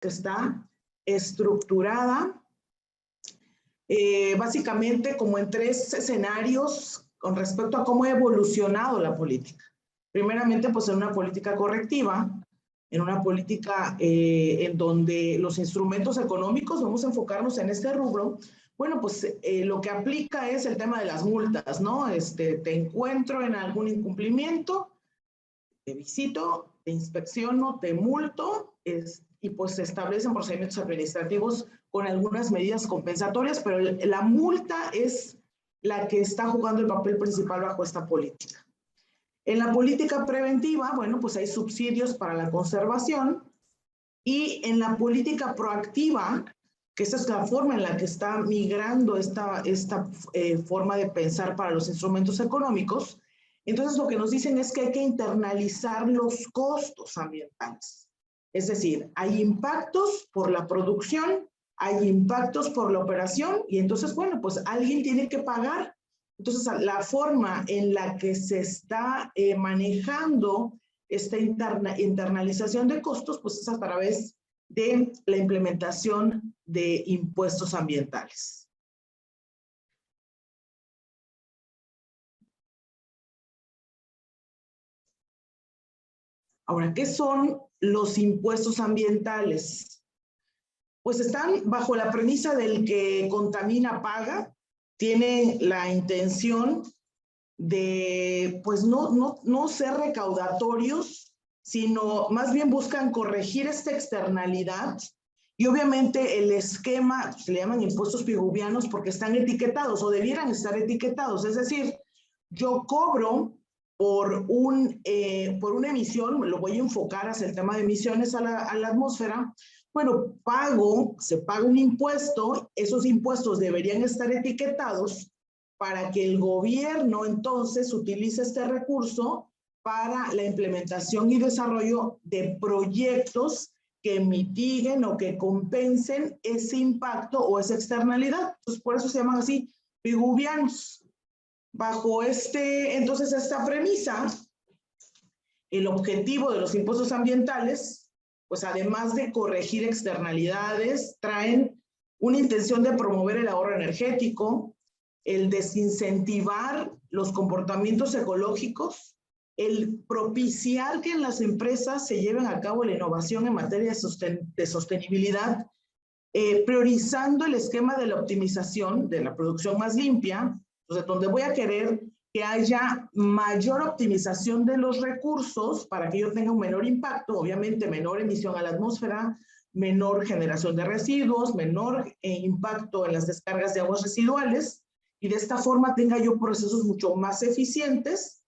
que está estructurada básicamente como en 3 escenarios con respecto a cómo ha evolucionado la política. Primeramente, pues en una política correctiva, en una política en donde los instrumentos económicos, vamos a enfocarnos en este rubro, bueno, pues lo que aplica es el tema de las multas, ¿no? Te encuentro en algún incumplimiento, te visito, te inspecciono, te multo, y pues se establecen procedimientos administrativos con algunas medidas compensatorias, pero la multa es la que está jugando el papel principal bajo esta política. En la política preventiva, bueno, pues hay subsidios para la conservación, y en la política proactiva, que esa es la forma en la que está migrando esta forma de pensar para los instrumentos económicos, entonces lo que nos dicen es que hay que internalizar los costos ambientales. Es decir, hay impactos por la producción, hay impactos por la operación, y entonces, bueno, pues alguien tiene que pagar. Entonces, la forma en la que se está manejando esta internalización de costos, pues es a través de la implementación de impuestos ambientales. Ahora, ¿qué son los impuestos ambientales? Pues están bajo la premisa del que contamina paga, tiene la intención de, pues no ser recaudatorios, sino más bien buscan corregir esta externalidad, y obviamente el esquema, se le llaman impuestos piguvianos porque están etiquetados o debieran estar etiquetados, es decir, yo cobro por una emisión, lo voy a enfocar hacia el tema de emisiones a la atmósfera. Bueno, se paga un impuesto, esos impuestos deberían estar etiquetados para que el gobierno entonces utilice este recurso para la implementación y desarrollo de proyectos que mitiguen o que compensen ese impacto o esa externalidad. Entonces, por eso se llaman así piguvianos. Bajo entonces esta premisa, el objetivo de los impuestos ambientales, pues además de corregir externalidades, traen una intención de promover el ahorro energético, el desincentivar los comportamientos ecológicos, el propiciar que en las empresas se lleven a cabo la innovación en materia de sostenibilidad, priorizando el esquema de la optimización de la producción más limpia, entonces donde voy a querer que haya mayor optimización de los recursos para que yo tenga un menor impacto, obviamente menor emisión a la atmósfera, menor generación de residuos, menor impacto en las descargas de aguas residuales, y de esta forma tenga yo procesos mucho más eficientes.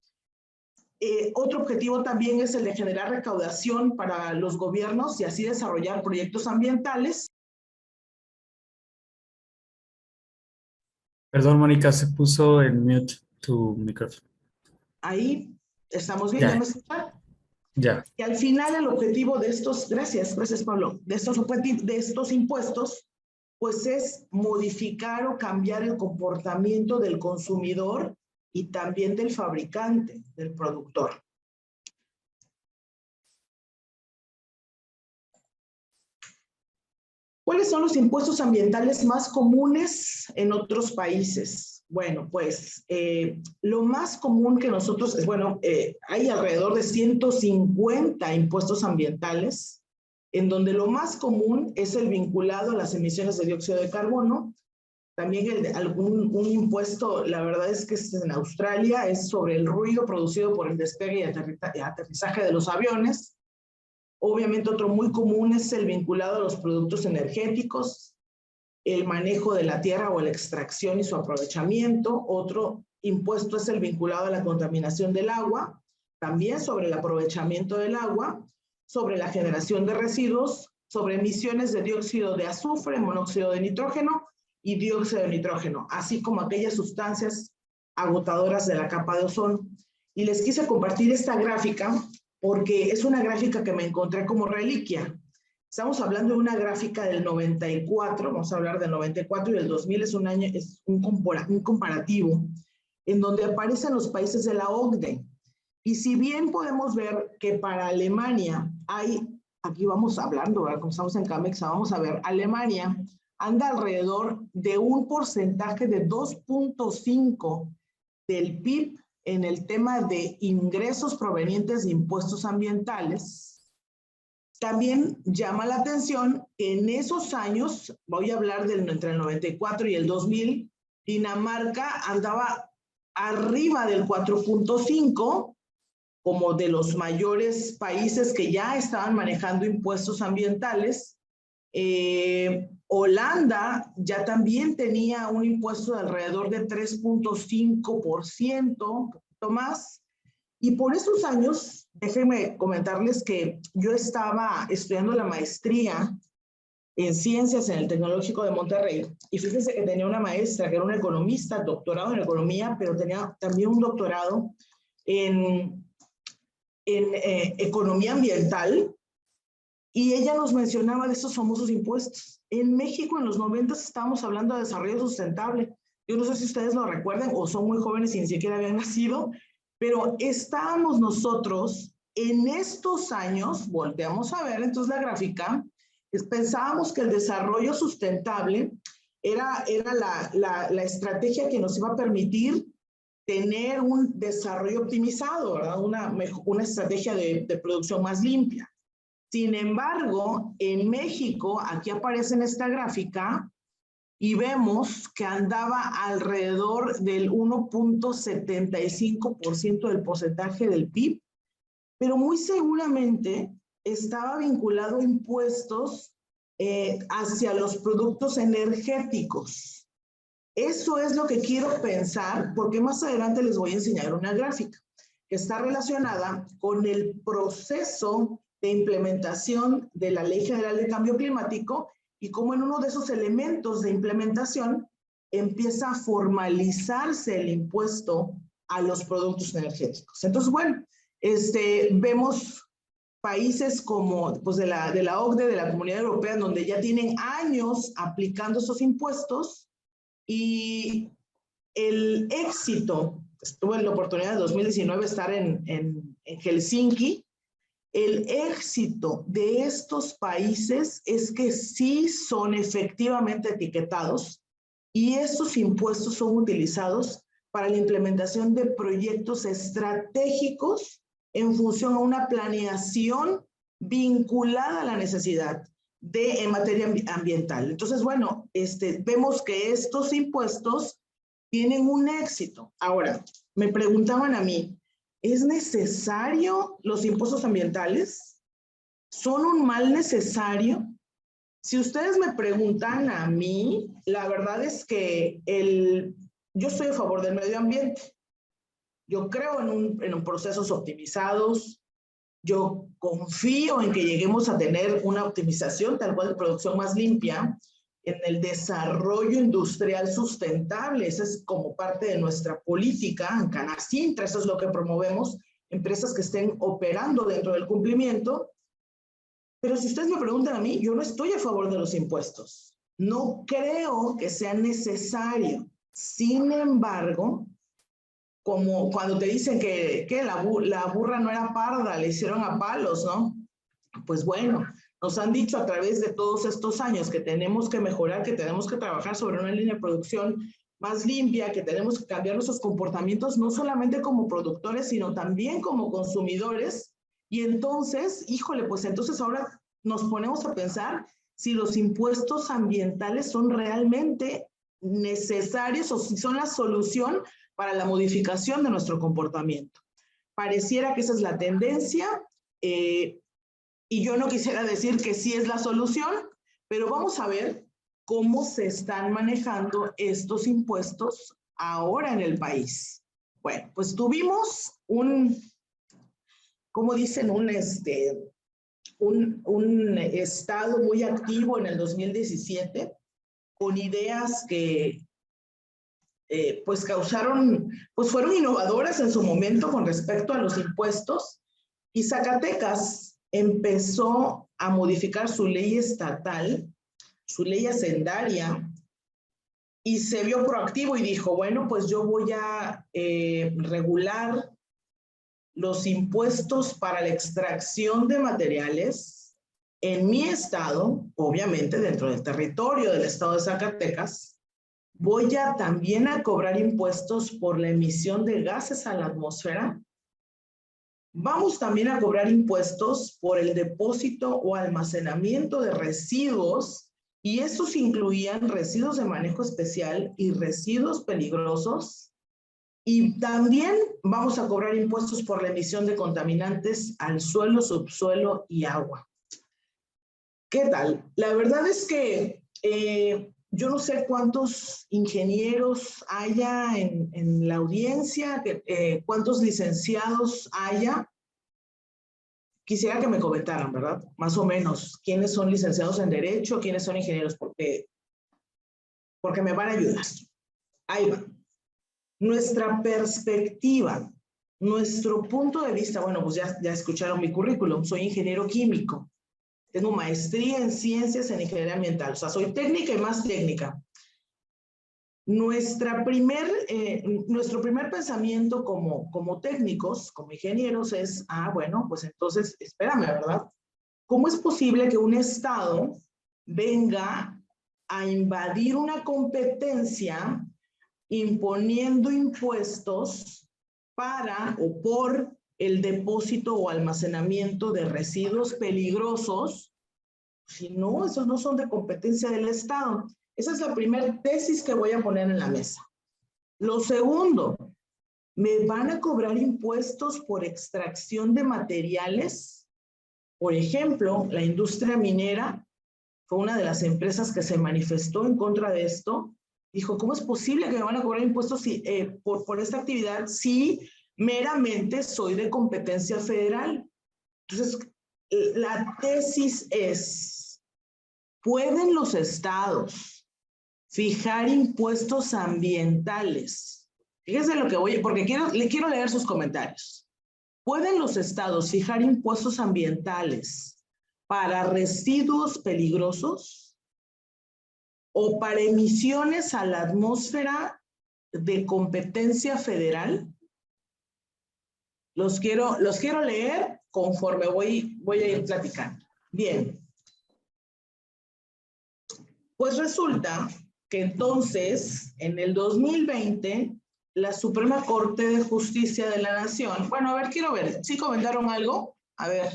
Otro objetivo también es el de generar recaudación para los gobiernos y así desarrollar proyectos ambientales. Perdón, Mónica, se puso en mute tu micrófono. Ahí estamos bien, ¿ya me escuchan? Ya. Y al final el objetivo de estos, gracias Pablo, de estos impuestos, pues es modificar o cambiar el comportamiento del consumidor y también del fabricante, del productor. ¿Cuáles son los impuestos ambientales más comunes en otros países? Bueno, pues lo más común que nosotros, hay alrededor de 150 impuestos ambientales, en donde lo más común es el vinculado a las emisiones de dióxido de carbono. También un impuesto, la verdad es que en Australia, es sobre el ruido producido por el despegue y aterrizaje de los aviones. Obviamente otro muy común es el vinculado a los productos energéticos, el manejo de la tierra o la extracción y su aprovechamiento. Otro impuesto es el vinculado a la contaminación del agua, también sobre el aprovechamiento del agua, sobre la generación de residuos, sobre emisiones de dióxido de azufre, monóxido de nitrógeno y dióxido de nitrógeno, así como aquellas sustancias agotadoras de la capa de ozono. Y les quise compartir esta gráfica porque es una gráfica que me encontré como reliquia. Estamos hablando de una gráfica del 94, vamos a hablar del 94 y del 2000, es un comparativo en donde aparecen los países de la OCDE. Y si bien podemos ver que para Alemania hay aquí vamos hablando, ¿verdad? Como estamos en CAMEX, vamos a ver, Alemania anda alrededor de un porcentaje de 2.5 del PIB en el tema de ingresos provenientes de impuestos ambientales. También llama la atención que en esos años, voy a hablar entre el 94 y el 2000, Dinamarca andaba arriba del 4.5, como de los mayores países que ya estaban manejando impuestos ambientales. Holanda ya también tenía un impuesto de alrededor de 3.5%, un poquito más. Y por esos años, déjenme comentarles que yo estaba estudiando la maestría en ciencias en el Tecnológico de Monterrey. Y fíjense que tenía una maestra que era una economista, doctorado en economía, pero tenía también un doctorado en economía ambiental. Y ella nos mencionaba de esos famosos impuestos. En México en los 90 estábamos hablando de desarrollo sustentable. Yo no sé si ustedes lo recuerdan o son muy jóvenes y ni siquiera habían nacido, pero estábamos nosotros en estos años, volteamos a ver entonces la gráfica, pensábamos que el desarrollo sustentable era la estrategia que nos iba a permitir tener un desarrollo optimizado, ¿verdad? Una estrategia de producción más limpia. Sin embargo, en México, aquí aparece en esta gráfica, y vemos que andaba alrededor del 1.75% del porcentaje del PIB, pero muy seguramente estaba vinculado a impuestos hacia los productos energéticos. Eso es lo que quiero pensar, porque más adelante les voy a enseñar una gráfica que está relacionada con el proceso de implementación de la Ley General de Cambio Climático y cómo en uno de esos elementos de implementación empieza a formalizarse el impuesto a los productos energéticos. Entonces, bueno, vemos países como pues de la OCDE, de la Comunidad Europea, donde ya tienen años aplicando esos impuestos, y el éxito, tuve la oportunidad en 2019 estar en Helsinki. El éxito de estos países es que sí son efectivamente etiquetados y estos impuestos son utilizados para la implementación de proyectos estratégicos en función a una planeación vinculada a la necesidad en materia ambiental. Entonces, bueno, vemos que estos impuestos tienen un éxito. Ahora, me preguntaban a mí, ¿es necesario los impuestos ambientales? ¿Son un mal necesario? Si ustedes me preguntan a mí, la verdad es que yo estoy a favor del medio ambiente. Yo creo en procesos optimizados. Yo confío en que lleguemos a tener una optimización tal cual de producción más limpia, en el desarrollo industrial sustentable. Esa es como parte de nuestra política. En Canacintra, eso es lo que promovemos, empresas que estén operando dentro del cumplimiento. Pero si ustedes me preguntan a mí, yo no estoy a favor de los impuestos. No creo que sea necesario. Sin embargo, como cuando te dicen que la burra no era parda, le hicieron a palos, ¿no? Pues bueno, nos han dicho a través de todos estos años que tenemos que mejorar, que tenemos que trabajar sobre una línea de producción más limpia, que tenemos que cambiar nuestros comportamientos, no solamente como productores, sino también como consumidores. Y entonces, híjole, pues entonces ahora nos ponemos a pensar si los impuestos ambientales son realmente necesarios o si son la solución para la modificación de nuestro comportamiento. Pareciera que esa es la tendencia, y yo no quisiera decir que sí es la solución, pero vamos a ver cómo se están manejando estos impuestos ahora en el país. Bueno, pues tuvimos como dicen, un estado muy activo en el 2017, con ideas que pues fueron innovadoras en su momento con respecto a los impuestos, y Zacatecas empezó a modificar su ley estatal, su ley hacendaria, y se vio proactivo y dijo, bueno, pues yo voy a regular los impuestos para la extracción de materiales en mi estado, obviamente dentro del territorio del estado de Zacatecas, voy a también a cobrar impuestos por la emisión de gases a la atmósfera. Vamos también a cobrar impuestos por el depósito o almacenamiento de residuos, y estos incluían residuos de manejo especial y residuos peligrosos. Y también vamos a cobrar impuestos por la emisión de contaminantes al suelo, subsuelo y agua. ¿Qué tal? La verdad es que yo no sé cuántos ingenieros haya en la audiencia, cuántos licenciados haya. Quisiera que me comentaran, ¿verdad? Más o menos, quiénes son licenciados en Derecho, quiénes son ingenieros, porque me van a ayudar. Ahí va. Nuestra perspectiva, nuestro punto de vista, bueno, pues ya escucharon mi currículum, soy ingeniero químico. Tengo maestría en ciencias en ingeniería ambiental, o sea, soy técnica y más técnica. Nuestro primer pensamiento como técnicos, como ingenieros es, bueno, pues entonces, espérame, ¿verdad? ¿Cómo es posible que un Estado venga a invadir una competencia imponiendo impuestos para o por el depósito o almacenamiento de residuos peligrosos? Si no, esos no son de competencia del Estado. Esa es la primera tesis que voy a poner en la mesa. Lo segundo, ¿me van a cobrar impuestos por extracción de materiales? Por ejemplo, la industria minera fue una de las empresas que se manifestó en contra de esto. Dijo, ¿cómo es posible que me van a cobrar impuestos por esta actividad si meramente soy de competencia federal? Entonces, la tesis es, ¿pueden los estados fijar impuestos ambientales? Fíjense lo que voy, porque le quiero leer sus comentarios. ¿Pueden los estados fijar impuestos ambientales para residuos peligrosos o para emisiones a la atmósfera de competencia federal? Los quiero leer conforme voy a ir platicando. Bien. Pues resulta que entonces, en el 2020, la Suprema Corte de Justicia de la Nación, bueno, a ver, quiero ver, ¿sí comentaron algo? A ver,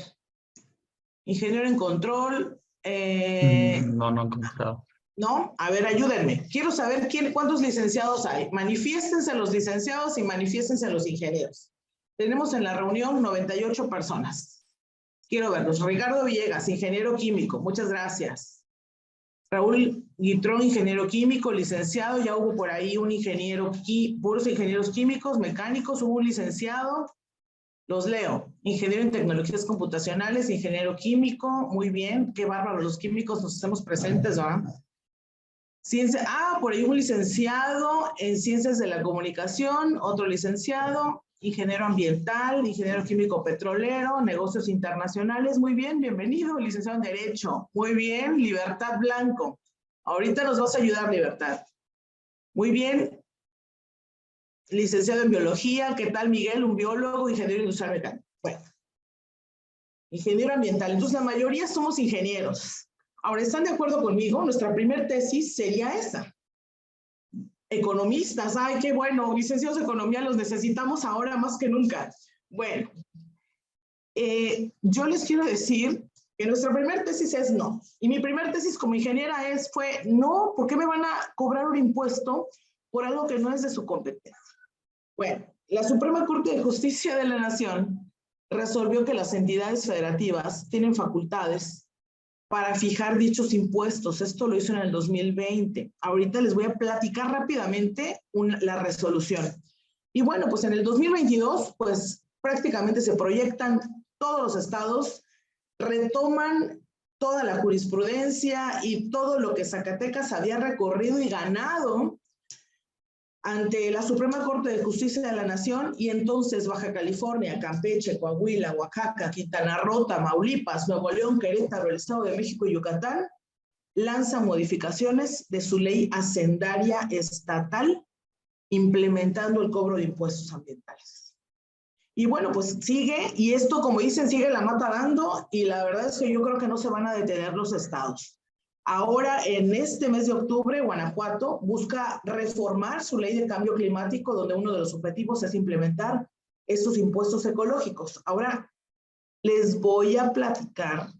ingeniero en control. No han comentado. ¿No? A ver, ayúdenme. Quiero saber cuántos licenciados hay. Manifiéstense los licenciados y manifiéstense los ingenieros. Tenemos en la reunión 98 personas. Quiero verlos. Ricardo Villegas, ingeniero químico. Muchas gracias. Raúl Guitrón, ingeniero químico, licenciado. Ya hubo por ahí un ingeniero, puros ingenieros químicos, mecánicos. Hubo un licenciado. Los leo. Ingeniero en tecnologías computacionales, ingeniero químico. Muy bien. Qué bárbaro. Los químicos nos hacemos presentes, ¿verdad? Por ahí un licenciado en ciencias de la comunicación, otro licenciado, ingeniero ambiental, ingeniero químico petrolero, negocios internacionales. Muy bien, bienvenido, licenciado en Derecho. Muy bien, Libertad Blanco. Ahorita nos vas a ayudar, Libertad. Muy bien, licenciado en Biología. ¿Qué tal, Miguel? Un biólogo, ingeniero industrial mecánico. Bueno, ingeniero ambiental. Entonces, la mayoría somos ingenieros. Ahora, ¿están de acuerdo conmigo? Nuestra primera tesis sería esa. Economistas, ¡ay, qué bueno! Licenciados de Economía los necesitamos ahora más que nunca. Bueno, yo les quiero decir que nuestra primera tesis es no. Y mi primera tesis como ingeniera fue no, ¿por qué me van a cobrar un impuesto por algo que no es de su competencia? Bueno, la Suprema Corte de Justicia de la Nación resolvió que las entidades federativas tienen facultades para fijar dichos impuestos. Esto lo hizo en el 2020. Ahorita les voy a platicar rápidamente la resolución. Y bueno, pues en el 2022, pues prácticamente se proyectan todos los estados, retoman toda la jurisprudencia y todo lo que Zacatecas había recorrido y ganado ante la Suprema Corte de Justicia de la Nación, y entonces Baja California, Campeche, Coahuila, Oaxaca, Quintana Roo, Tamaulipas, Nuevo León, Querétaro, el Estado de México y Yucatán lanzan modificaciones de su ley hacendaria estatal implementando el cobro de impuestos ambientales. Y bueno, pues sigue, y esto, como dicen, sigue la mata dando, y la verdad es que yo creo que no se van a detener los estados. Ahora, en este mes de octubre, Guanajuato busca reformar su ley de cambio climático, donde uno de los objetivos es implementar estos impuestos ecológicos. Ahora, les voy a platicar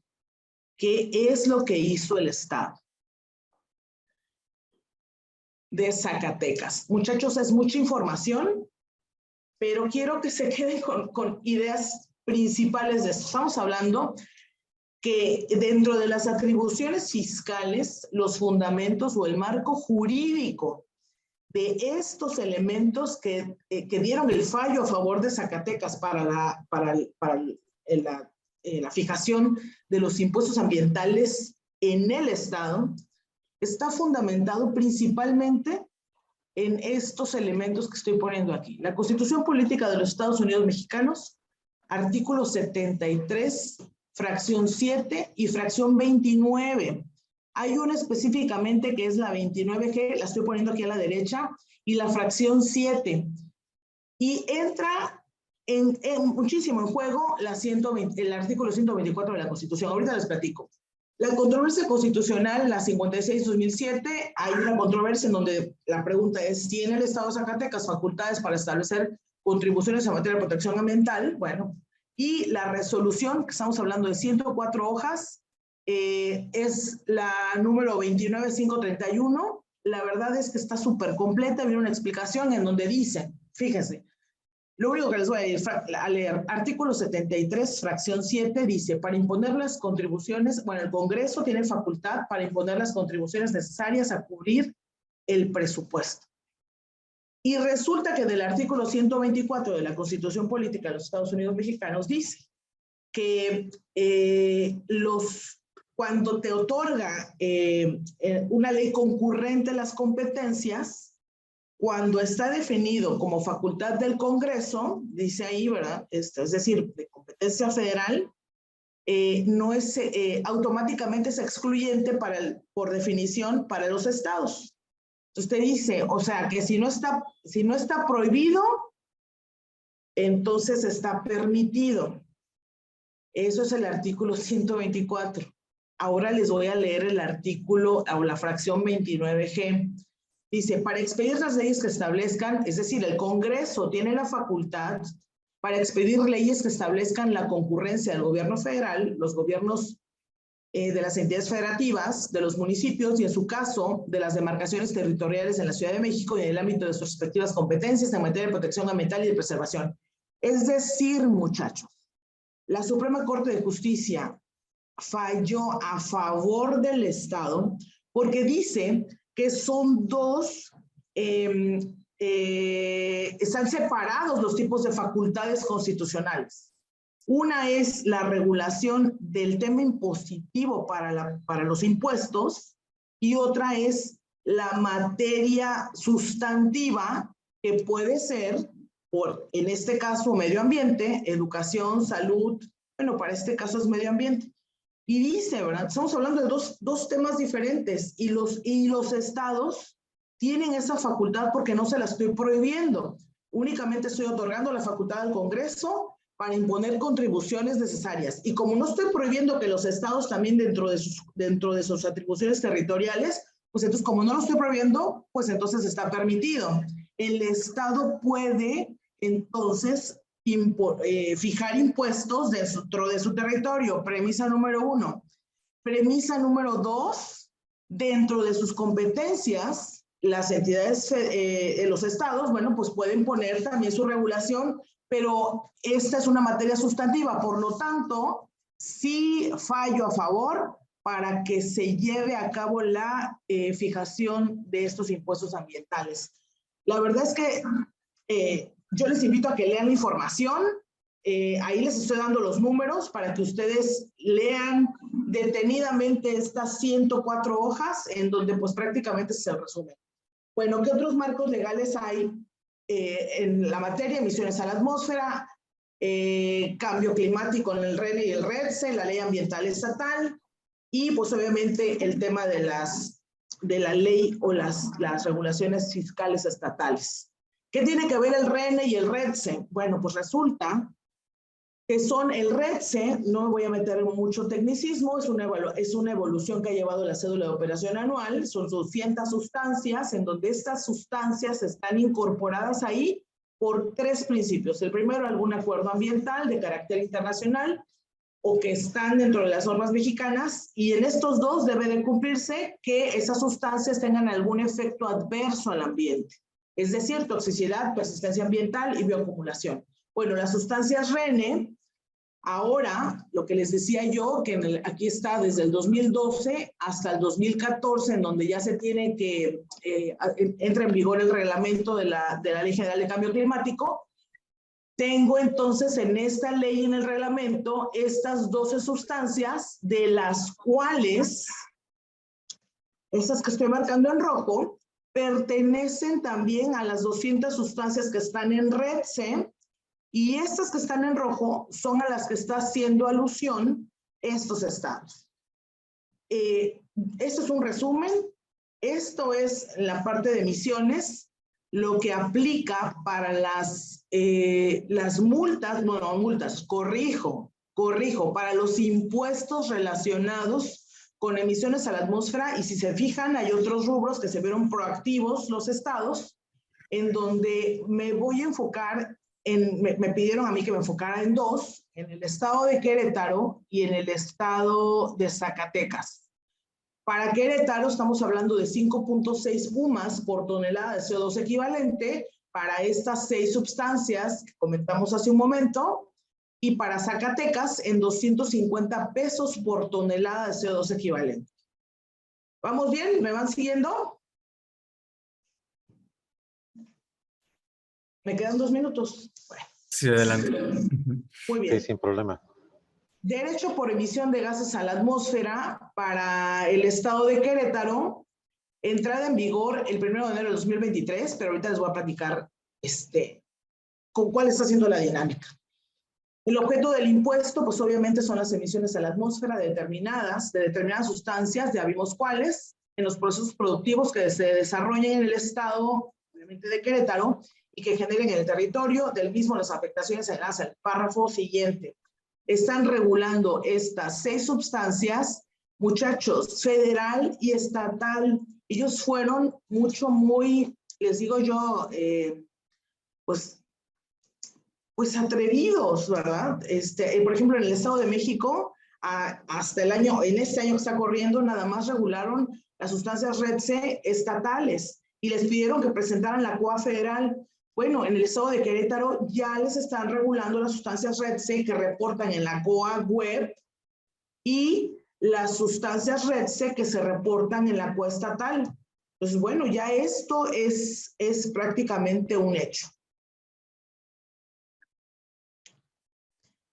qué es lo que hizo el estado de Zacatecas. Muchachos, es mucha información, pero quiero que se queden con ideas principales de esto. Estamos hablando que dentro de las atribuciones fiscales, los fundamentos o el marco jurídico de estos elementos que dieron el fallo a favor de Zacatecas para la fijación de los impuestos ambientales en el Estado, está fundamentado principalmente en estos elementos que estoy poniendo aquí. La Constitución Política de los Estados Unidos Mexicanos, artículo 73, fracción 7 y fracción 29. Hay una específicamente que es la 29G, la estoy poniendo aquí a la derecha, y la fracción 7. Y entra muchísimo en juego el artículo 124 de la Constitución. Ahorita les platico. La controversia constitucional, la 56-2007, hay una controversia en donde la pregunta es, ¿tiene el Estado de Zacatecas facultades para establecer contribuciones en materia de protección ambiental? Bueno, y la resolución, que estamos hablando de 104 hojas, es la número 29531. La verdad es que está súper completa, viene una explicación en donde dice, fíjense, lo único que les voy a leer, artículo 73, fracción 7, dice, para imponer las contribuciones, bueno, el Congreso tiene facultad para imponer las contribuciones necesarias a cubrir el presupuesto. Y resulta que del artículo 124 de la Constitución Política de los Estados Unidos Mexicanos dice que cuando te otorga una ley concurrente las competencias, cuando está definido como facultad del Congreso, dice ahí, ¿verdad? Es decir, de competencia federal, no es automáticamente es excluyente por definición para los estados. Entonces te dice, o sea, que si no está prohibido, entonces está permitido. Eso es el artículo 124. Ahora les voy a leer el artículo o la fracción 29G. Dice, para expedir las leyes que establezcan, es decir, el Congreso tiene la facultad para expedir leyes que establezcan la concurrencia del gobierno federal, los gobiernos de las entidades federativas, de los municipios y en su caso de las demarcaciones territoriales en la Ciudad de México y en el ámbito de sus respectivas competencias en materia de protección ambiental y de preservación. Es decir, muchachos, la Suprema Corte de Justicia falló a favor del Estado porque dice que son están separados los tipos de facultades constitucionales. Una es la regulación del tema impositivo para los impuestos y otra es la materia sustantiva que puede ser, en este caso, medio ambiente, educación, salud, bueno, para este caso es medio ambiente. Y dice, ¿verdad? Estamos hablando de dos temas diferentes y los estados tienen esa facultad porque no se la estoy prohibiendo. Únicamente estoy otorgando la facultad al Congreso para imponer contribuciones necesarias. Y como no estoy prohibiendo que los estados también dentro de sus atribuciones territoriales, pues entonces como no lo estoy prohibiendo, pues entonces está permitido. El estado puede entonces fijar impuestos dentro de su territorio, premisa número 1. Premisa número 2, dentro de sus competencias, las entidades de los estados, bueno, pues pueden poner también su regulación, pero esta es una materia sustantiva, por lo tanto, sí fallo a favor para que se lleve a cabo la fijación de estos impuestos ambientales. La verdad es que yo les invito a que lean la información, ahí les estoy dando los números para que ustedes lean detenidamente estas 104 hojas en donde pues prácticamente se resumen. Bueno, ¿qué otros marcos legales hay en la materia? Emisiones a la atmósfera, cambio climático en el REN y el REDSE, la ley ambiental estatal y pues obviamente el tema de la ley o las regulaciones fiscales estatales. ¿Qué tiene que ver el RENE y el RETSE? Bueno, pues resulta que son el RETSE, no me voy a meter en mucho tecnicismo, es una evolución que ha llevado la cédula de operación anual, son 200 sustancias, en donde estas sustancias están incorporadas ahí por 3 principios. El primero, algún acuerdo ambiental de carácter internacional, o que están dentro de las normas mexicanas, y en estos 2 debe de cumplirse que esas sustancias tengan algún efecto adverso al ambiente, es decir, toxicidad, persistencia ambiental y bioacumulación. Bueno, las sustancias RENE, ahora, lo que les decía yo, que aquí está desde el 2012 hasta el 2014, en donde ya se tiene que, entra en vigor el reglamento de la Ley General de Cambio Climático. Tengo entonces en esta ley, en el reglamento, estas 12 sustancias, de las cuales, estas que estoy marcando en rojo, pertenecen también a las 200 sustancias que están en RETSE, y estas que están en rojo son a las que está haciendo alusión estos estados. Esto es un resumen. Esto es la parte de emisiones. Lo que aplica para las multas, bueno, multas, corrijo, para los impuestos relacionados con emisiones a la atmósfera, y si se fijan, hay otros rubros que se vieron proactivos los estados, en donde me voy a enfocar me pidieron a mí que me enfocara en 2, en el estado de Querétaro y en el estado de Zacatecas. Para Querétaro estamos hablando de 5.6 UMAS por tonelada de CO2 equivalente para estas 6 sustancias que comentamos hace un momento, y para Zacatecas en 250 pesos por tonelada de CO2 equivalente. ¿Vamos bien? ¿Me van siguiendo? ¿Me quedan 2 minutos? Bueno. Sí, adelante. Muy bien. Sí, sin problema. Derecho por emisión de gases a la atmósfera para el estado de Querétaro, entrada en vigor el 1 de enero de 2023, pero ahorita les voy a platicar con cuál está siendo la dinámica. El objeto del impuesto, pues obviamente son las emisiones a la atmósfera de determinadas sustancias, ya vimos cuáles, en los procesos productivos que se desarrollen en el estado, obviamente de Querétaro, y que generen en el territorio del mismo las afectaciones en el párrafo siguiente. Están regulando estas 6 sustancias, muchachos, federal y estatal. Ellos fueron muy, les digo yo, pues atrevidos, ¿verdad? Por ejemplo, en el Estado de México, hasta en este año que está corriendo, nada más regularon las sustancias RETSE estatales y les pidieron que presentaran la COA federal. Bueno, en el estado de Querétaro ya les están regulando las sustancias RETSE que reportan en la COA web y las sustancias RETSE que se reportan en la COA estatal. Entonces, bueno, ya esto es prácticamente un hecho.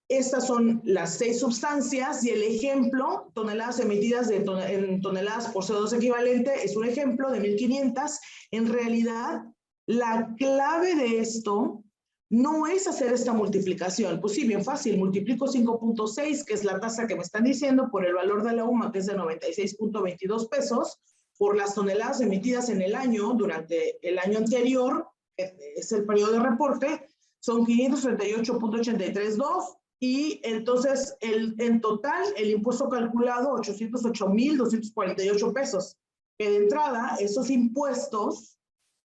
Estas son las 6 sustancias y el ejemplo, toneladas emitidas en toneladas por CO2 equivalente, es un ejemplo de 1.500. En realidad, la clave de esto no es hacer esta multiplicación. Pues sí, bien fácil, multiplico 5.6, que es la tasa que me están diciendo, por el valor de la UMA, que es de 96.22 pesos, por las toneladas emitidas en el año, durante el año anterior, es el periodo de reporte, son 538.832, y entonces en total el impuesto calculado 808.248 pesos. Que de entrada esos impuestos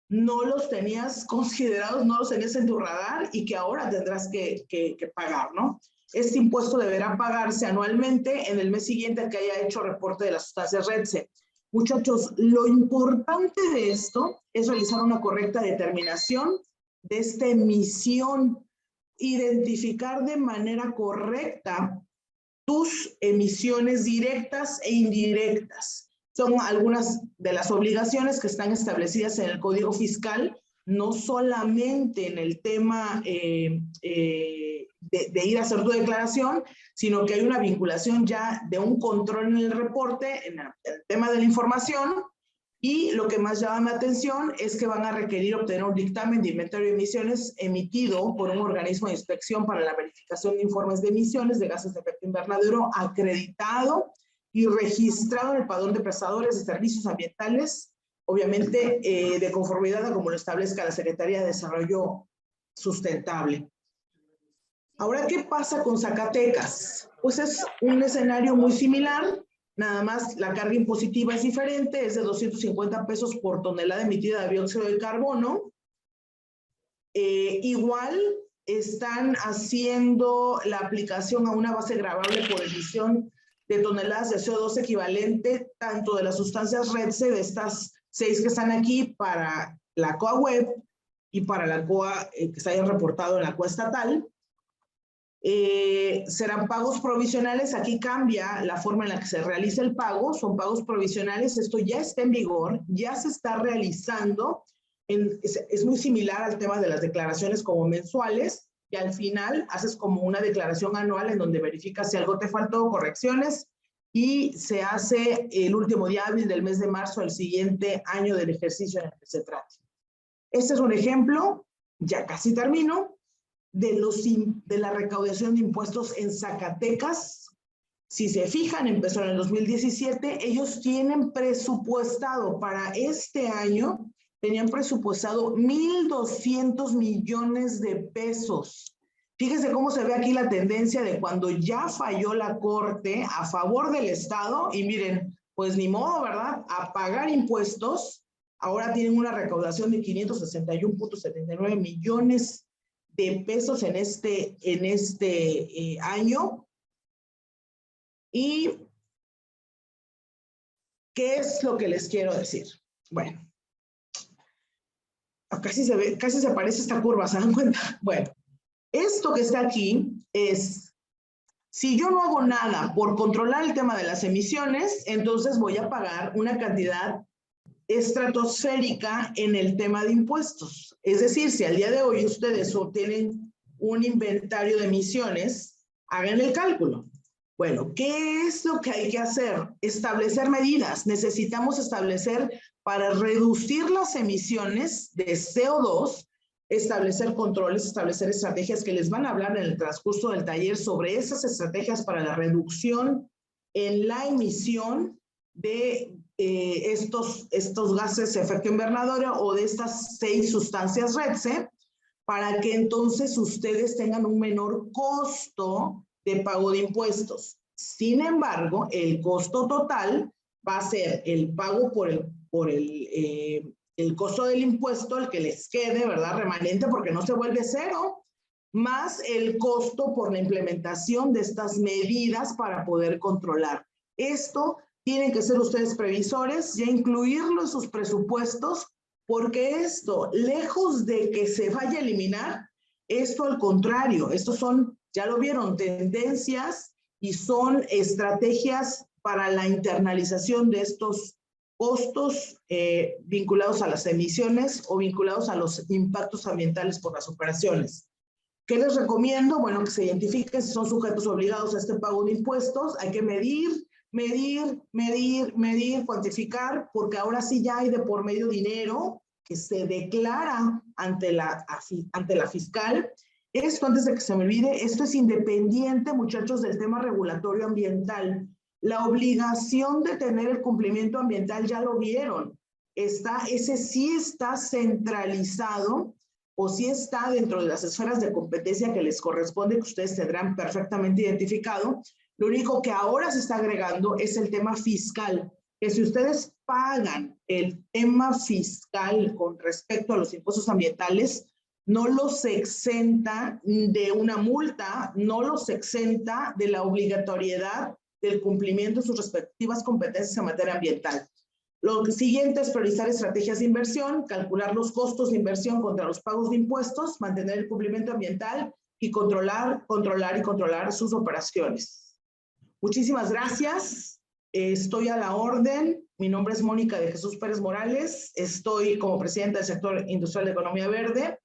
no los tenías considerados, no los tenías en tu radar y que ahora tendrás que pagar, ¿no? Este impuesto deberá pagarse anualmente en el mes siguiente que haya hecho reporte de las sustancias RETSE. Muchachos, lo importante de esto es realizar una correcta determinación de esta emisión, identificar de manera correcta tus emisiones directas e indirectas. Son algunas de las obligaciones que están establecidas en el Código Fiscal, no solamente en el tema de ir a hacer tu declaración, sino que hay una vinculación ya de un control en el reporte, en el tema de la información, y lo que más llama mi atención es que van a requerir obtener un dictamen de inventario de emisiones emitido por un organismo de inspección para la verificación de informes de emisiones de gases de efecto invernadero acreditado y registrado en el padrón de prestadores de servicios ambientales obviamente de conformidad a como lo establezca la Secretaría de Desarrollo Sustentable. Ahora, ¿qué pasa con Zacatecas? Pues es un escenario muy similar, nada más la carga impositiva es diferente, es de 250 pesos por tonelada emitida de dióxido de carbono. Igual están haciendo la aplicación a una base gravable por emisión de toneladas de CO2 equivalente, tanto de las sustancias REDSE, de estas 6 que están aquí, para la COA web y para la COA que se haya reportado en la COA estatal. Serán pagos provisionales. Aquí cambia la forma en la que se realiza el pago, son pagos provisionales, esto ya está en vigor, ya se está realizando, es muy similar al tema de las declaraciones como mensuales, y al final haces como una declaración anual en donde verificas si algo te faltó, correcciones, y se hace el último día hábil del mes de marzo del siguiente año del ejercicio en el que se trate. Este es un ejemplo, ya casi termino, de la recaudación de impuestos en Zacatecas. Si se fijan, empezó en el 2017, ellos tienen presupuestado para este año, tenían presupuestado 1,200 millones de pesos. Fíjense cómo se ve aquí la tendencia de cuando ya falló la Corte a favor del Estado, y miren, pues ni modo, ¿verdad? A pagar impuestos, ahora tienen una recaudación de 561.79 millones de pesos en este año. ¿Y qué es lo que les quiero decir? Bueno, casi se parece esta curva, ¿se dan cuenta? Bueno, esto que está aquí es, si yo no hago nada por controlar el tema de las emisiones, entonces voy a pagar una cantidad estratosférica en el tema de impuestos. Es decir, si al día de hoy ustedes obtienen un inventario de emisiones, hagan el cálculo. Bueno, ¿qué es lo que hay que hacer? Establecer medidas. Necesitamos establecer, para reducir las emisiones de CO2, establecer controles, establecer estrategias que les van a hablar en el transcurso del taller sobre esas estrategias para la reducción en la emisión de estos gases de efecto invernadero o de estas 6 sustancias REDSE, para que entonces ustedes tengan un menor costo de pago de impuestos. Sin embargo, el costo total va a ser el pago por el costo del impuesto, el que les quede, ¿verdad? Remanente, porque no se vuelve cero, más el costo por la implementación de estas medidas para poder controlar. Esto tienen que ser ustedes previsores, ya incluirlo en sus presupuestos, porque esto, lejos de que se vaya a eliminar, esto al contrario, estos son, ya lo vieron, tendencias y son estrategias para la internalización de estos costos vinculados a las emisiones o vinculados a los impactos ambientales por las operaciones. ¿Qué les recomiendo? Bueno, que se identifiquen si son sujetos obligados a este pago de impuestos. Hay que medir, cuantificar, porque ahora sí ya hay de por medio dinero que se declara ante la fiscal. Esto, antes de que se me olvide, esto es independiente, muchachos, del tema regulatorio ambiental. La obligación de tener el cumplimiento ambiental ya lo vieron. Ese sí está centralizado o sí está dentro de las esferas de competencia que les corresponde, que ustedes tendrán perfectamente identificado. Lo único que ahora se está agregando es el tema fiscal, que si ustedes pagan el tema fiscal con respecto a los impuestos ambientales, no los exenta de una multa, no los exenta de la obligatoriedad del cumplimiento de sus respectivas competencias en materia ambiental. Lo siguiente es priorizar estrategias de inversión, calcular los costos de inversión contra los pagos de impuestos, mantener el cumplimiento ambiental y controlar sus operaciones. Muchísimas gracias. Estoy a la orden. Mi nombre es Mónica de Jesús Pérez Morales. Estoy como presidenta del sector industrial de economía verde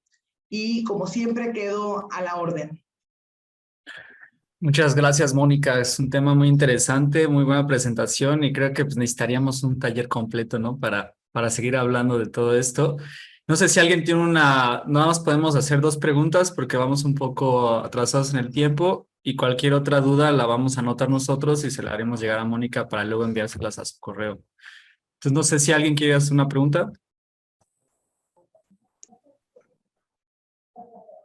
y como siempre quedo a la orden. Muchas gracias, Mónica. Es un tema muy interesante, muy buena presentación y creo que pues, necesitaríamos un taller completo, ¿no? Para seguir hablando de todo esto. No sé si alguien tiene nada más podemos hacer 2 preguntas porque vamos un poco atrasados en el tiempo y cualquier otra duda la vamos a anotar nosotros y se la haremos llegar a Mónica para luego enviárselas a su correo. Entonces, no sé si alguien quiere hacer una pregunta.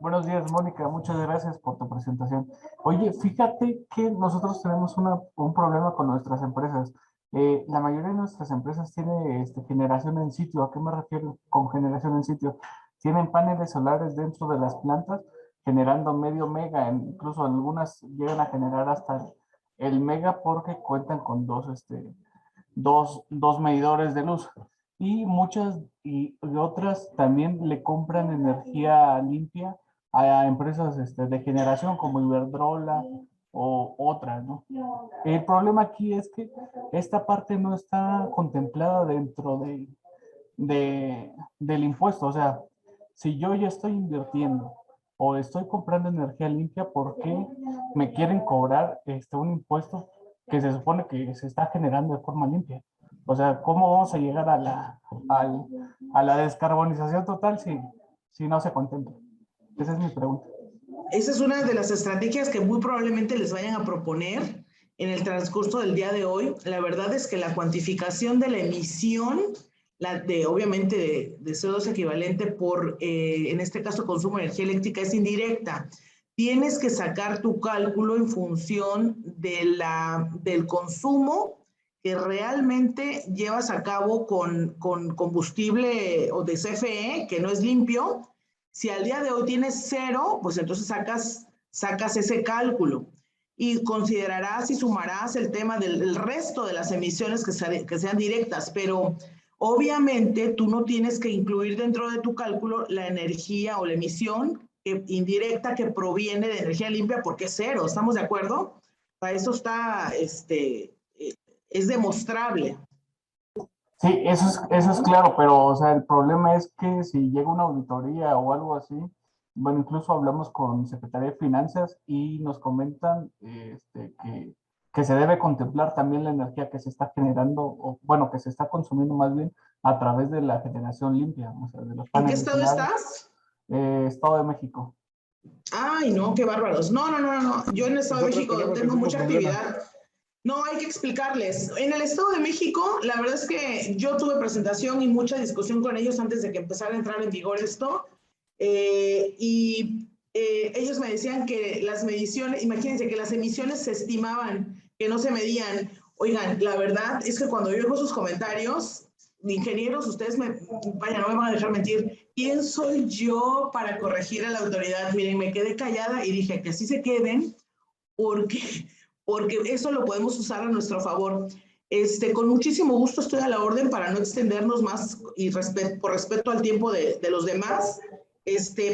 Buenos días, Mónica. Muchas gracias por tu presentación. Oye, fíjate que nosotros tenemos un problema con nuestras empresas. La mayoría de nuestras empresas tiene generación en sitio. ¿A qué me refiero con generación en sitio? Tienen paneles solares dentro de las plantas generando medio mega. Incluso algunas llegan a generar hasta el mega porque cuentan con dos medidores de luz. Y muchas y otras también le compran energía limpia a empresas de generación como Iberdrola o otras, ¿no? El problema aquí es que esta parte no está contemplada dentro del impuesto. O sea, si yo ya estoy invirtiendo o estoy comprando energía limpia, ¿por qué me quieren cobrar un impuesto que se supone que se está generando de forma limpia? O sea, ¿cómo vamos a llegar a la descarbonización total si no se contempla? Esa es mi pregunta. Esa es una de las estrategias que muy probablemente les vayan a proponer en el transcurso del día de hoy. La verdad es que la cuantificación de la emisión, obviamente de CO2 equivalente por, en este caso, consumo de energía eléctrica, es indirecta. Tienes que sacar tu cálculo en función del consumo que realmente llevas a cabo con combustible o de CFE, que no es limpio. Si al día de hoy tienes 0, pues entonces sacas ese cálculo y considerarás y sumarás el tema del resto de las emisiones que sean directas, pero obviamente tú no tienes que incluir dentro de tu cálculo la energía o la emisión indirecta que proviene de energía limpia porque es 0, ¿estamos de acuerdo? Para eso está, es demostrable. Sí, eso es claro, pero o sea, el problema es que si llega una auditoría o algo así, bueno, incluso hablamos con Secretaría de Finanzas y nos comentan que se debe contemplar también la energía que se está generando, o bueno, que se está consumiendo más bien a través de la generación limpia, o sea, de los ¿En qué paneles estado solares. estás? Estado de México. Ay, no, qué bárbaros. No. Yo en el Estado de Nosotros México tenemos el tengo mismo mucha problema. actividad. No, hay que explicarles. En el Estado de México, la verdad es que yo tuve presentación y mucha discusión con ellos antes de que empezara a entrar en vigor esto. Ellos me decían que las mediciones, imagínense que las emisiones se estimaban, que no se medían. Oigan, la verdad es que cuando yo oigo sus comentarios, ingenieros, ustedes vaya, no me van a dejar mentir. ¿Quién soy yo para corregir a la autoridad? Miren, me quedé callada y dije que así se queden, porque, porque eso lo podemos usar a nuestro favor. Con muchísimo gusto estoy a la orden para no extendernos más y por respeto al tiempo de los demás.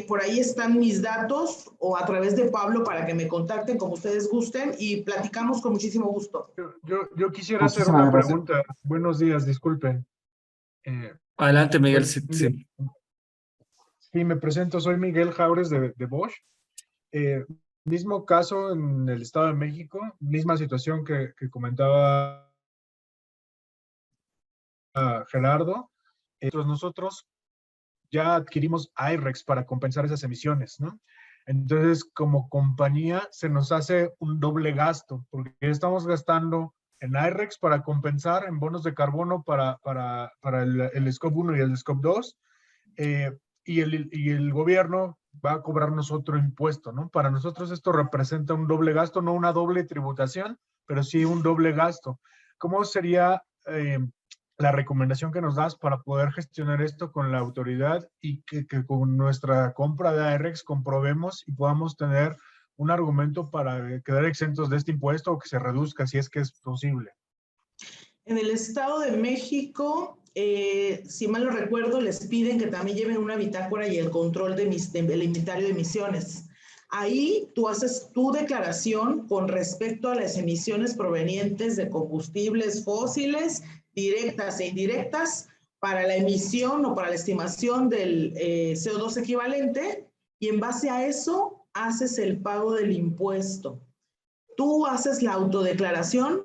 Por ahí están mis datos o a través de Pablo para que me contacten como ustedes gusten y platicamos con muchísimo gusto. Yo quisiera hacer Muchísimas una gracias. pregunta. Buenos días, disculpen. Adelante, Miguel. Pues, Sí. sí, me presento, soy Miguel Jaures de Bosch. Mismo caso en el Estado de México, misma situación que comentaba Gerardo. Nosotros ya adquirimos IREX para compensar esas emisiones, ¿no? Entonces, como compañía, se nos hace un doble gasto, porque estamos gastando en IREX para compensar, en bonos de carbono para el Scope 1 y el Scope 2, y el gobierno va a cobrarnos otro impuesto, ¿no? Para nosotros esto representa un doble gasto, no una doble tributación, pero sí un doble gasto. ¿Cómo sería la recomendación que nos das para poder gestionar esto con la autoridad y que con nuestra compra de AREX comprobemos y podamos tener un argumento para quedar exentos de este impuesto o que se reduzca si es que es posible? En el Estado de México, si mal no recuerdo, les piden que también lleven una bitácora y el control del inventario de emisiones. Ahí tú haces tu declaración con respecto a las emisiones provenientes de combustibles fósiles, directas e indirectas, para la emisión o para la estimación del CO2 equivalente, y en base a eso haces el pago del impuesto. Tú haces la autodeclaración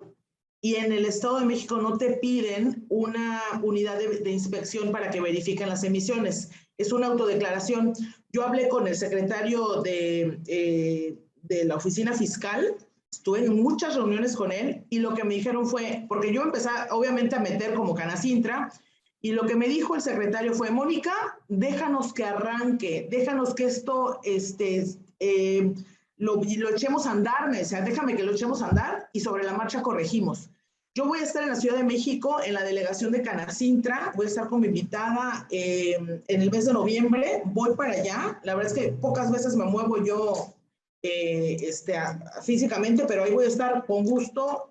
y en el Estado de México no te piden una unidad de inspección para que verifiquen las emisiones. Es una autodeclaración. Yo hablé con el secretario de la oficina fiscal estuve en muchas reuniones con él y lo que me dijeron fue, porque yo empecé obviamente a meter como Canacintra, y lo que me dijo el secretario fue, Mónica, déjanos que arranque, déjanos que esto lo echemos a andar, me decía, déjame que lo echemos a andar y sobre la marcha corregimos. Yo voy a estar en la Ciudad de México, en la delegación de Canacintra, voy a estar como invitada en el mes de noviembre, voy para allá, la verdad es que pocas veces me muevo yo físicamente, pero ahí voy a estar con gusto,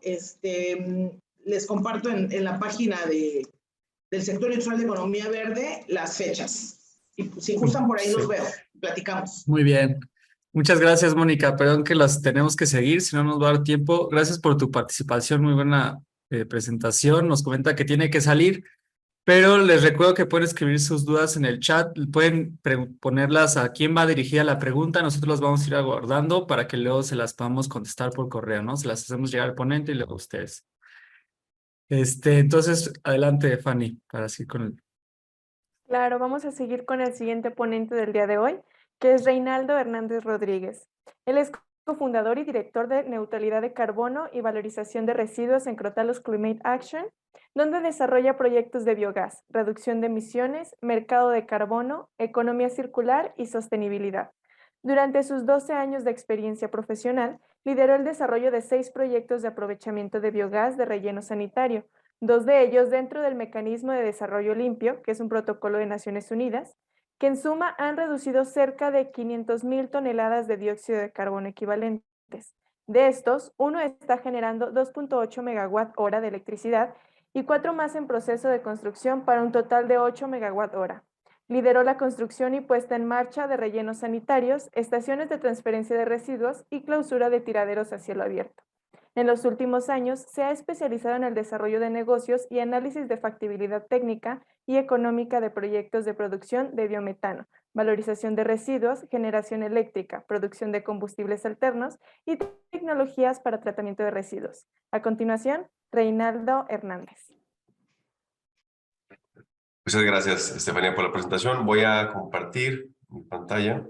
les comparto en la página del sector industrial de economía verde las fechas, y si gustan por ahí Sí. los veo, platicamos. Muy bien. Muchas gracias, Mónica. Perdón que las tenemos que seguir, si no nos va a dar tiempo. Gracias por tu participación, muy buena presentación. Nos comenta que tiene que salir, pero les recuerdo que pueden escribir sus dudas en el chat, pueden ponerlas a quién va dirigida la pregunta, nosotros las vamos a ir aguardando para que luego se las podamos contestar por correo, ¿no? Se las hacemos llegar al ponente y luego a ustedes. Entonces, adelante, Fanny, para seguir con el... Claro, vamos a seguir con el siguiente ponente del día de hoy, que es Reinaldo Hernández Rodríguez. Él es cofundador y director de Neutralidad de Carbono y Valorización de Residuos en Crotalos Climate Action, donde desarrolla proyectos de biogás, reducción de emisiones, mercado de carbono, economía circular y sostenibilidad. Durante sus 12 años de experiencia profesional, lideró el desarrollo de 6 proyectos de aprovechamiento de biogás de relleno sanitario, 2 de ellos dentro del Mecanismo de Desarrollo Limpio, que es un protocolo de Naciones Unidas, que en suma han reducido cerca de 500,000 toneladas de dióxido de carbono equivalentes. De estos, uno está generando 2.8 megawatt hora de electricidad y 4 más en proceso de construcción para un total de 8 megawatt hora. Lideró la construcción y puesta en marcha de rellenos sanitarios, estaciones de transferencia de residuos y clausura de tiraderos a cielo abierto. En los últimos años se ha especializado en el desarrollo de negocios y análisis de factibilidad técnica y económica de proyectos de producción de biometano, valorización de residuos, generación eléctrica, producción de combustibles alternos y tecnologías para tratamiento de residuos. A continuación, Reinaldo Hernández. Muchas gracias, Estefanía, por la presentación. Voy a compartir mi pantalla.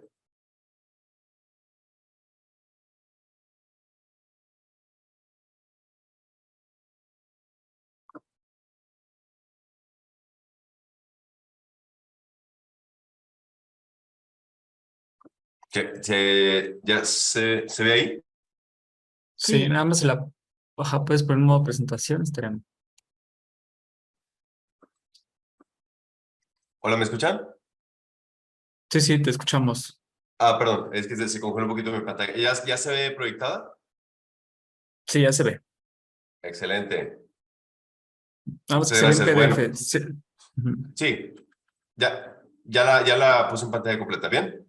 ¿Ya se ve ahí? Sí, nada más la baja, puedes poner un modo presentación, estaría... Hola, ¿me escuchan? Sí, sí, te escuchamos. Ah, perdón, es que se congeló un poquito mi pantalla. ¿Ya se ve proyectada? Sí, ya se ve. Excelente. Vamos que Muchas se ve en gracias. PDF. Bueno, Sí. Ujú. sí, ya la puse en pantalla completa, ¿bien?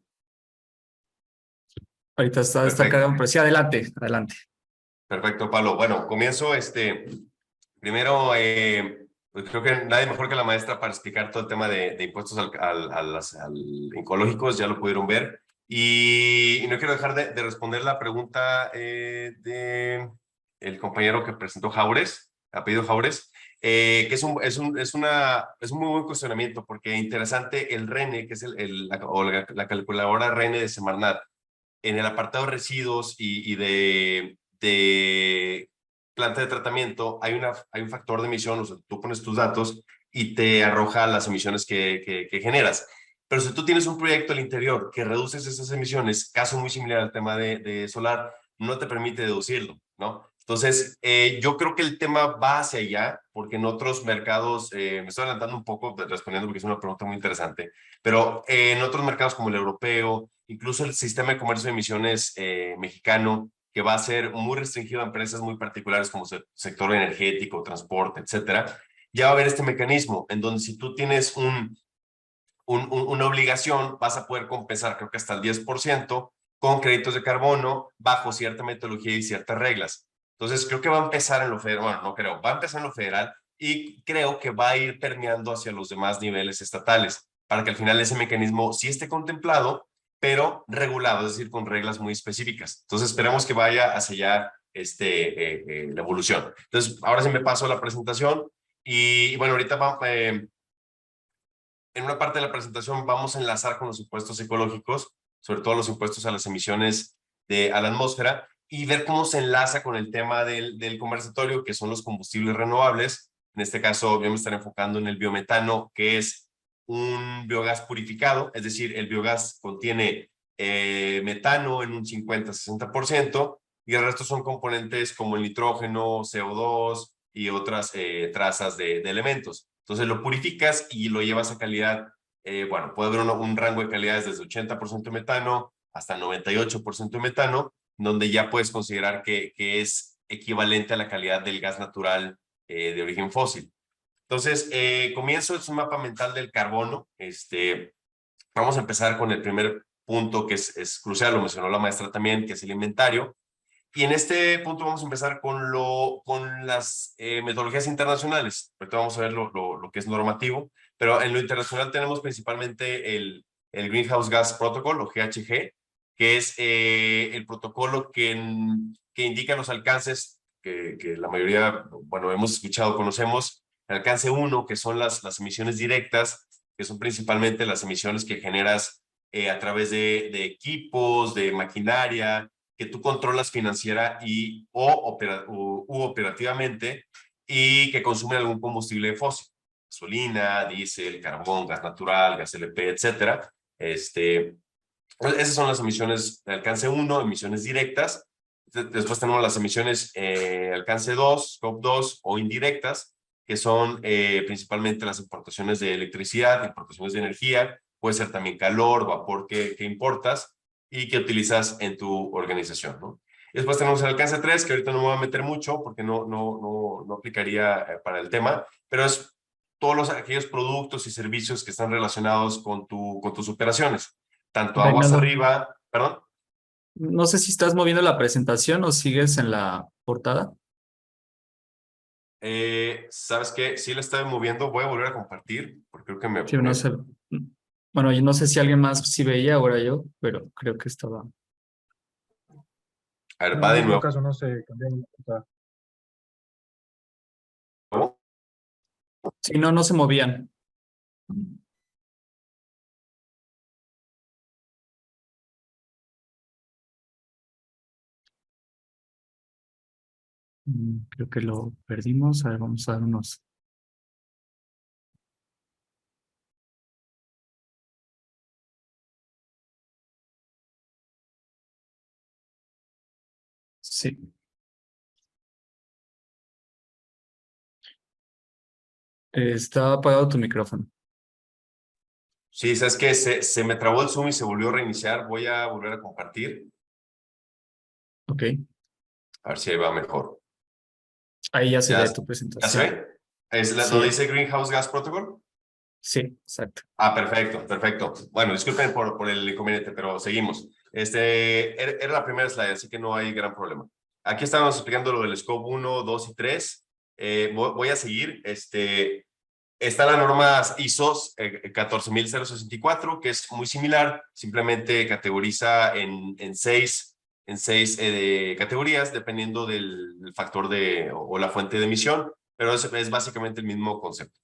Ahorita está Perfecto. cargando, pero sí, adelante, adelante. Perfecto, Pablo. Bueno, comienzo primero, pues creo que nadie mejor que la maestra para explicar todo el tema de impuestos al ecológicos, ya lo pudieron ver. Y no quiero dejar de responder la pregunta de el compañero que presentó Jaures, apellido Jaures, que es un muy buen cuestionamiento, porque interesante el RENE, que es la calculadora RENE de Semarnat, en el apartado de residuos y de planta de tratamiento, hay un factor de emisión, o sea, tú pones tus datos y te arroja las emisiones que generas. Pero si tú tienes un proyecto al interior que reduces esas emisiones, caso muy similar al tema de solar, no te permite deducirlo, ¿no? Entonces, yo creo que el tema va hacia allá, porque en otros mercados, me estoy adelantando un poco respondiendo porque es una pregunta muy interesante, pero en otros mercados como el europeo, incluso el sistema de comercio de emisiones mexicano, que va a ser muy restringido a empresas muy particulares como sector energético, transporte, etcétera, ya va a haber este mecanismo en donde si tú tienes una obligación, vas a poder compensar creo que hasta el 10% con créditos de carbono bajo cierta metodología y ciertas reglas. Entonces creo que va a empezar en lo federal, bueno, no creo, va a empezar en lo federal y creo que va a ir permeando hacia los demás niveles estatales para que al final ese mecanismo sí esté contemplado, pero regulado, es decir, con reglas muy específicas. Entonces esperemos que vaya hacia allá la evolución. Entonces ahora sí me paso a la presentación y bueno, ahorita vamos... en una parte de la presentación vamos a enlazar con los impuestos ecológicos, sobre todo los impuestos a las emisiones a la atmósfera, y ver cómo se enlaza con el tema del conversatorio, que son los combustibles renovables. En este caso, yo me estaré enfocando en el biometano, que es un biogás purificado, es decir, el biogás contiene metano en un 50-60%, y el resto son componentes como el nitrógeno, CO2 y otras trazas de elementos. Entonces lo purificas y lo llevas a calidad, bueno, puede haber un rango de calidades desde 80% metano hasta 98% metano, donde ya puedes considerar que es equivalente a la calidad del gas natural de origen fósil. Entonces, comienzo, es un mapa mental del carbono. Vamos a empezar con el primer punto que es crucial, lo mencionó la maestra también, que es el inventario. Y en este punto vamos a empezar con las metodologías internacionales. Ahorita vamos a ver lo que es normativo, pero en lo internacional tenemos principalmente el Greenhouse Gas Protocol, o GHG, que es el protocolo que indica los alcances que la mayoría, bueno, hemos escuchado, conocemos. El alcance 1, que son las emisiones directas, que son principalmente las emisiones que generas a través de equipos, de maquinaria, que tú controlas financiera u operativamente, y que consumen algún combustible fósil, gasolina, diésel, carbón, gas natural, gas LP, etcétera. Esas son las emisiones de alcance 1, emisiones directas. Después tenemos las emisiones alcance 2, scope 2 o indirectas, que son principalmente las importaciones de electricidad, importaciones de energía, puede ser también calor, vapor que importas y que utilizas en tu organización, ¿no? Y después tenemos el alcance 3, que ahorita no me voy a meter mucho porque no aplicaría para el tema, pero es todos aquellos productos y servicios que están relacionados con tus operaciones, tanto aguas Reinaldo, arriba, perdón. no sé si estás moviendo la presentación o sigues en la portada. ¿Sabes qué? Sí la estaba moviendo, voy a volver a compartir, porque creo que Sí, no sé. Bueno, yo no sé si alguien más sí veía, ahora yo, pero creo que estaba. A ver, No, va en de el mismo nuevo. caso no se cambió. Sí, no se movían. Creo que lo perdimos. A ver, vamos a dar unos. Sí. Está apagado tu micrófono. Sí, sabes que se me trabó el Zoom y se volvió a reiniciar. Voy a volver a compartir, Ok. a ver si ahí va mejor. Ahí ya se ¿Ya, ve tu ya se presentación. ve? ¿Es donde Sí, dice Greenhouse Gas Protocol? sí, exacto. Ah, perfecto, perfecto. Bueno, disculpen por el inconveniente, pero seguimos. Era la primera slide, así que no hay gran problema. Aquí estábamos explicando lo del Scope 1, 2 y 3. Voy a seguir. Está la norma ISO 14064, que es muy similar, simplemente categoriza en seis categorías, dependiendo del factor o la fuente de emisión, pero es básicamente el mismo concepto.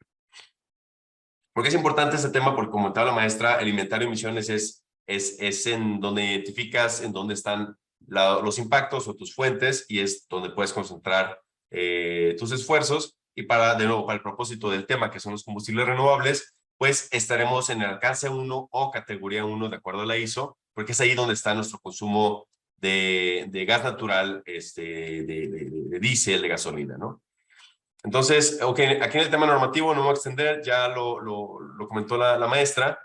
¿Por qué es importante este tema? Porque, como comentaba la maestra, el inventario de emisiones es en donde identificas en dónde están los impactos o tus fuentes, y es donde puedes concentrar tus esfuerzos. Y de nuevo, para el propósito del tema, que son los combustibles renovables, pues estaremos en el alcance 1 o categoría 1 de acuerdo a la ISO, porque es ahí donde está nuestro consumo de gas natural, de diésel, de gasolina, ¿no? Entonces, okay, aquí en el tema normativo no me voy a extender, ya lo comentó la maestra.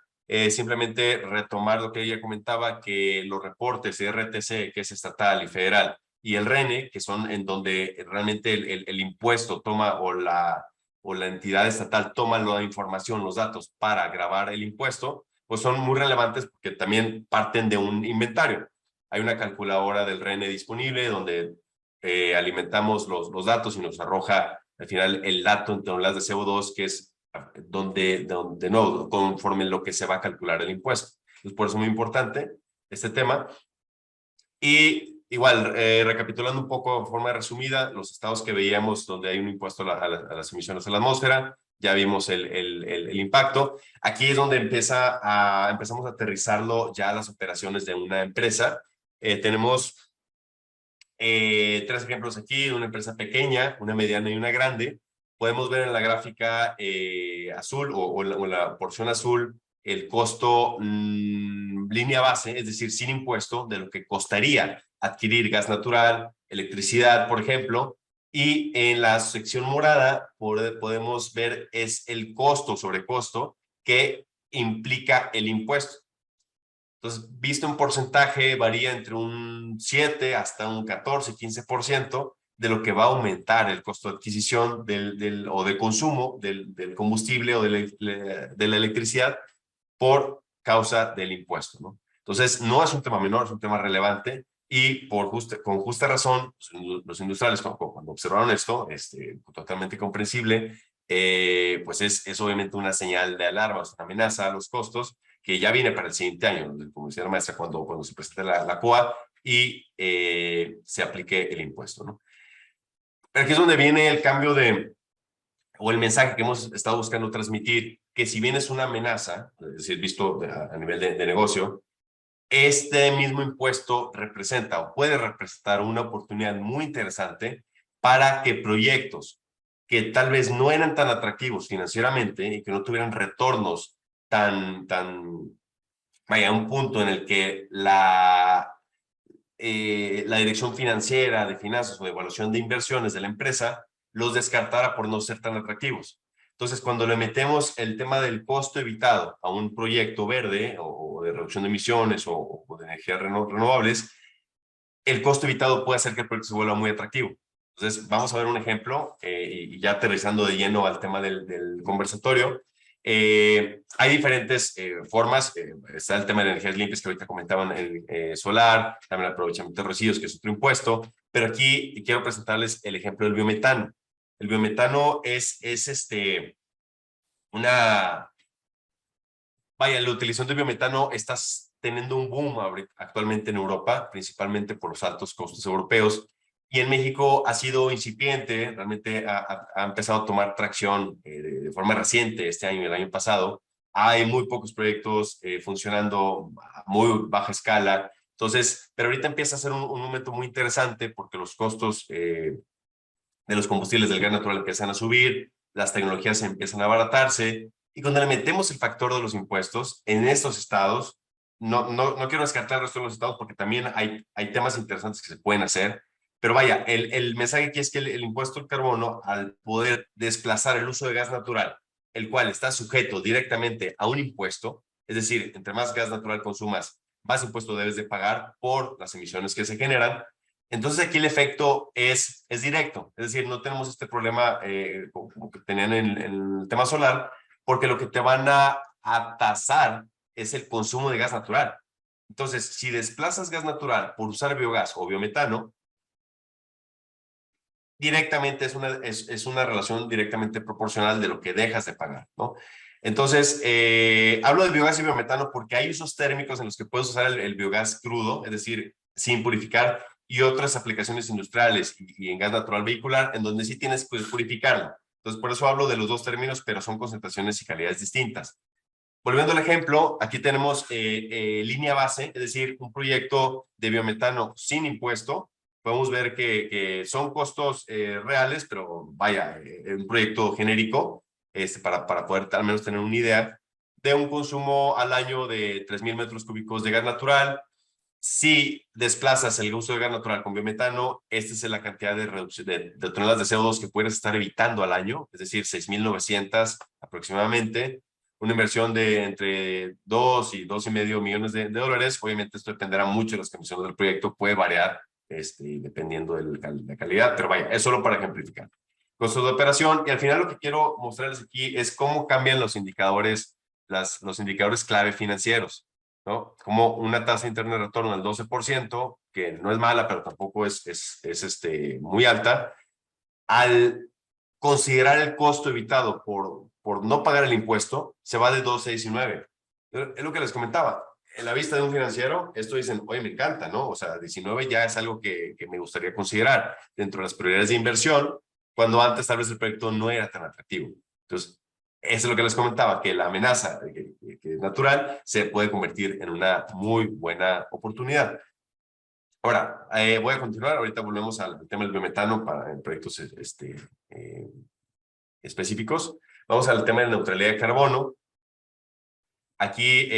Simplemente retomar lo que ella comentaba, que los reportes de RTC, que es estatal y federal, y el RENE, que son en donde realmente el impuesto toma, o la entidad estatal toma la información, los datos para grabar el impuesto, pues son muy relevantes porque también parten de un inventario. Hay una calculadora del RENE disponible donde alimentamos los datos y nos arroja al final el dato en toneladas de CO2, que es donde no, conforme lo que se va a calcular el impuesto. Entonces, por eso es muy importante este tema. Y igual, recapitulando un poco de forma resumida, los estados que veíamos donde hay un impuesto a las emisiones a la atmósfera, ya vimos el impacto. Aquí es donde empezamos a aterrizarlo ya a las operaciones de una empresa. Tenemos tres ejemplos aquí, una empresa pequeña, una mediana y una grande. Podemos ver en la gráfica azul o la porción azul el costo línea base, es decir, sin impuesto, de lo que costaría adquirir gas natural, electricidad, por ejemplo. Y en la sección morada podemos ver es el costo sobre costo que implica el impuesto. Entonces, visto en porcentaje, varía entre un 7 hasta un 14, 15% de lo que va a aumentar el costo de adquisición o de consumo del combustible o de la electricidad por causa del impuesto, ¿no? Entonces, no es un tema menor, es un tema relevante y con justa razón, los industriales cuando observaron esto, totalmente comprensible, pues es obviamente una señal de alarma, es una amenaza a los costos que ya viene para el siguiente año, como decía la maestra, cuando se presente la COA y se aplique el impuesto, ¿no? Pero aquí es donde viene el cambio o el mensaje que hemos estado buscando transmitir, que si bien es una amenaza, es decir, visto a nivel de negocio, este mismo impuesto representa o puede representar una oportunidad muy interesante para que proyectos que tal vez no eran tan atractivos financieramente y que no tuvieran retornos vaya, un punto en el que la dirección financiera de finanzas o de evaluación de inversiones de la empresa los descartara por no ser tan atractivos. Entonces, cuando le metemos el tema del costo evitado a un proyecto verde o de reducción de emisiones o de energías renovables, el costo evitado puede hacer que el proyecto se vuelva muy atractivo. Entonces, vamos a ver un ejemplo y ya aterrizando de lleno al tema del conversatorio. Hay diferentes formas. Está el tema de energías limpias que ahorita comentaban, el solar, también el aprovechamiento de residuos, que es otro impuesto. Pero aquí quiero presentarles el ejemplo del biometano. El biometano es vaya, la utilización de biometano está teniendo un boom actualmente en Europa, principalmente por los altos costos europeos. Y en México ha sido incipiente, realmente ha empezado a tomar tracción de forma reciente este año y el año pasado. Hay muy pocos proyectos funcionando a muy baja escala. Entonces, pero ahorita empieza a ser un momento muy interesante porque los costos de los combustibles del gas natural empiezan a subir, las tecnologías empiezan a abaratarse, y cuando le metemos el factor de los impuestos en estos estados, no quiero descartar el resto de los estados porque también hay temas interesantes que se pueden hacer, pero vaya, el mensaje aquí es que el impuesto al carbono, al poder desplazar el uso de gas natural, el cual está sujeto directamente a un impuesto, es decir, entre más gas natural consumas, más impuesto debes de pagar por las emisiones que se generan. Entonces aquí el efecto es directo, es decir, no tenemos este problema como que tenían en el tema solar, porque lo que te van a tasar es el consumo de gas natural. Entonces, si desplazas gas natural por usar biogás o biometano, directamente es una relación directamente proporcional de lo que dejas de pagar, ¿no? Entonces, hablo de biogás y biometano porque hay usos térmicos en los que puedes usar el biogás crudo, es decir, sin purificar, y otras aplicaciones industriales y en gas natural vehicular, en donde sí tienes que purificarlo. Entonces, por eso hablo de los dos términos, pero son concentraciones y calidades distintas. Volviendo al ejemplo, aquí tenemos línea base, es decir, un proyecto de biometano sin impuesto. Podemos ver que son costos reales, pero vaya, un proyecto genérico, para poder al menos tener una idea de un consumo al año de 3,000 metros cúbicos de gas natural. Si desplazas el uso de gas natural con biometano, esta es la cantidad de toneladas de CO2 que puedes estar evitando al año, es decir, 6,900 aproximadamente. Una inversión de entre 2 y 2,5 millones de dólares. Obviamente esto dependerá mucho de las condiciones del proyecto, puede variar dependiendo de la calidad, pero vaya, es solo para ejemplificar. Costos de operación, y al final lo que quiero mostrarles aquí es cómo cambian los indicadores, los indicadores clave financieros, ¿no? Como una tasa interna de retorno del 12%, que no es mala, pero tampoco es muy alta, al considerar el costo evitado por no pagar el impuesto, se va de 12 a 19. Es lo que les comentaba. En la vista de un financiero, esto dicen, oye, me encanta, ¿no? O sea, 19 ya es algo que me gustaría considerar dentro de las prioridades de inversión, cuando antes tal vez el proyecto no era tan atractivo. Entonces, eso es lo que les comentaba, que la amenaza que es natural se puede convertir en una muy buena oportunidad. Ahora, voy a continuar. Ahorita volvemos al tema del biometano en proyectos específicos. Vamos al tema de neutralidad de carbono. Aquí,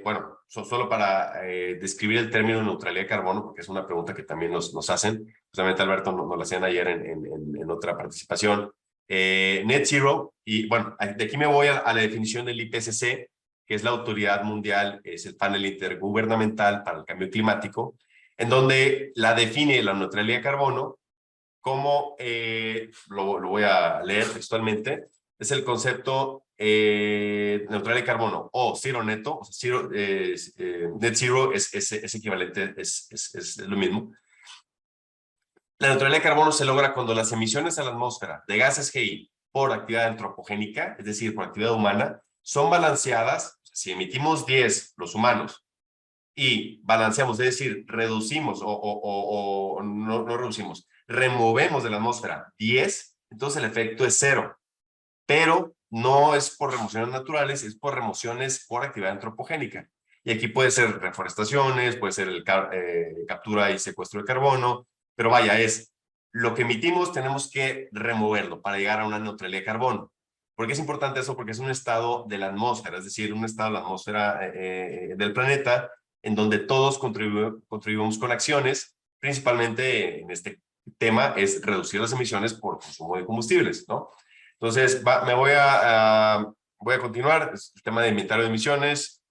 bueno, solo para describir el término neutralidad de carbono, porque es una pregunta que también nos hacen. Justamente Alberto nos la hacían ayer en otra participación. Net Zero, y bueno, de aquí me voy a la definición del IPCC, que es la autoridad mundial, es el panel intergubernamental para el cambio climático, en donde la define la neutralidad de carbono como, lo voy a leer textualmente, es el concepto neutral de carbono o cero neto, o sea, net zero es equivalente, es lo mismo. La neutralidad de carbono se logra cuando las emisiones a la atmósfera de gases GI por actividad antropogénica, es decir, por actividad humana, son balanceadas. Si emitimos 10 los humanos y balanceamos, es decir, reducimos o no reducimos, removemos de la atmósfera 10, entonces el efecto es cero. Pero no es por remociones naturales, es por remociones por actividad antropogénica. Y aquí puede ser reforestaciones, puede ser captura y secuestro de carbono, pero vaya, es lo que emitimos tenemos que removerlo para llegar a una neutralidad de carbono. ¿Por qué es importante eso? Porque es un estado de la atmósfera, es decir, un estado de la atmósfera del planeta en donde todos contribuimos con acciones, principalmente en este tema es reducir las emisiones por consumo de combustibles, ¿no? Entonces, voy a continuar. Es el tema de inventario de emisiones.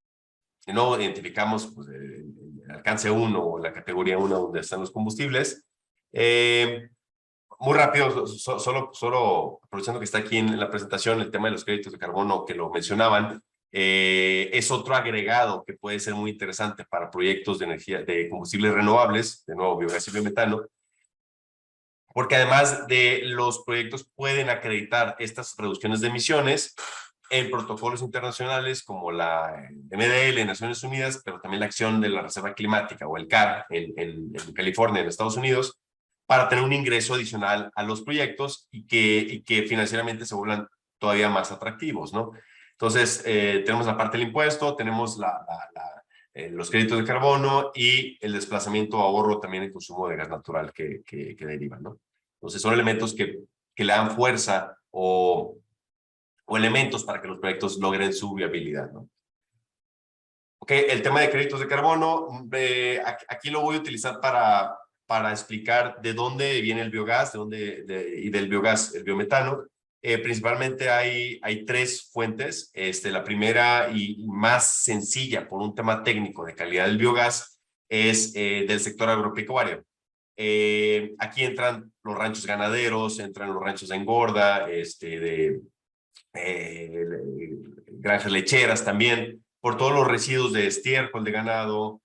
De nuevo, identificamos pues, el alcance 1 o la categoría 1 donde están los combustibles. Muy rápido, solo aprovechando que está aquí en la presentación el tema de los créditos de carbono que lo mencionaban, es otro agregado que puede ser muy interesante para proyectos de energía, de combustibles renovables, de nuevo biogás y biometano, porque además de los proyectos pueden acreditar estas reducciones de emisiones en protocolos internacionales como la MDL en Naciones Unidas, pero también la acción de la Reserva Climática o el CAR en California, en Estados Unidos, para tener un ingreso adicional a los proyectos y que financieramente se vuelvan todavía más atractivos, ¿no? Entonces, tenemos la parte del impuesto, tenemos los créditos de carbono y el desplazamiento o ahorro también en consumo de gas natural que derivan, ¿no? Entonces, son elementos que le dan fuerza o elementos para que los proyectos logren su viabilidad, ¿no? Ok, el tema de créditos de carbono, aquí lo voy a utilizar para explicar de dónde viene el biogás, y del biogás, el biometano. Principalmente hay 3 fuentes. La primera y más sencilla por un tema técnico de calidad del biogás es del sector agropecuario. Aquí entran los ranchos ganaderos, entran los ranchos de engorda, granjas lecheras también, por todos los residuos de estiércol de ganado.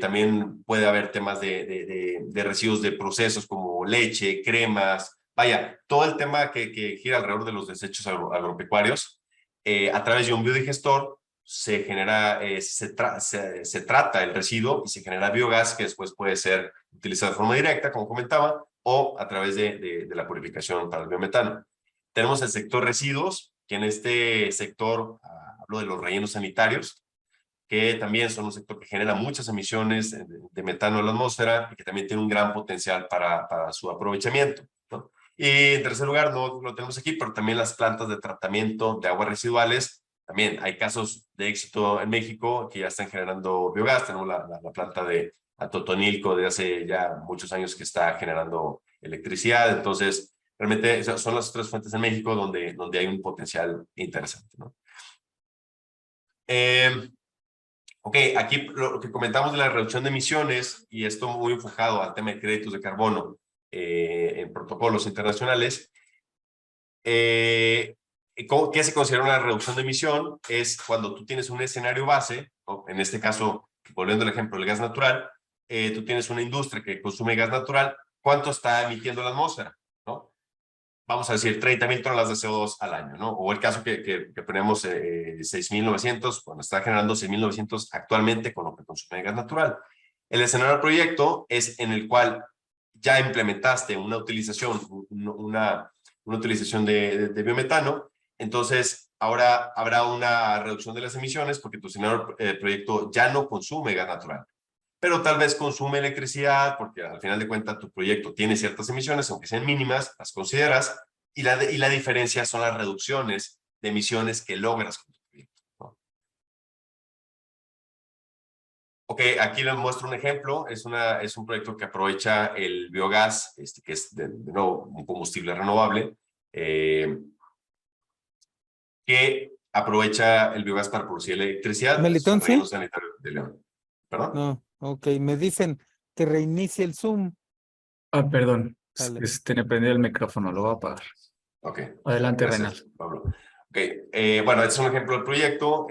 También puede haber temas de residuos de procesos como leche, cremas, vaya, todo el tema que gira alrededor de los desechos agropecuarios. A través de un biodigestor se genera, se trata el residuo y se genera biogás que después puede ser utilizado de forma directa, como comentaba, o a través de la purificación para el biometano. Tenemos el sector residuos, que en este sector hablo de los rellenos sanitarios, que también son un sector que genera muchas emisiones de metano a la atmósfera y que también tiene un gran potencial para su aprovechamiento, ¿no? Y en tercer lugar, no lo tenemos aquí, pero también las plantas de tratamiento de aguas residuales. También hay casos de éxito en México que ya están generando biogás. Tenemos la planta de Atotonilco de hace ya muchos años que está generando electricidad. Entonces, realmente son las 3 fuentes en México donde hay un potencial interesante, ¿no? Ok, aquí lo que comentamos de la reducción de emisiones, y esto muy enfocado al tema de créditos de carbono en protocolos internacionales. ¿Qué se considera una reducción de emisión? Es cuando tú tienes un escenario base, ¿no? En este caso, volviendo al ejemplo del gas natural, tú tienes una industria que consume gas natural, ¿cuánto está emitiendo la atmósfera? ¿No? Vamos a decir 30,000 toneladas de CO2 al año, ¿no? O el caso que ponemos 6,900, bueno, está generando 6,900 actualmente con lo que consume gas natural. El escenario del proyecto es en el cual ya implementaste una utilización, una utilización de biometano, entonces ahora habrá una reducción de las emisiones porque tu escenario proyecto ya no consume gas natural. pero tal vez consume electricidad, porque al final de cuentas tu proyecto tiene ciertas emisiones, aunque sean mínimas, las consideras, y la diferencia son las reducciones de emisiones que logras con tu proyecto, ¿no? Ok, aquí les muestro un ejemplo. Es un proyecto que aprovecha el biogás, que es de nuevo un combustible renovable, que aprovecha el biogás para producir electricidad. Melitón, Es un relleno ¿sí? sanitario de León. ¿Perdón? No, ok, me dicen que reinicie el Zoom. Ah, perdón. Dale. Tenía prendido el micrófono, lo voy a apagar. Ok. Adelante, Gracias, Reinaldo. Pablo. Ok, bueno, este es un ejemplo del proyecto,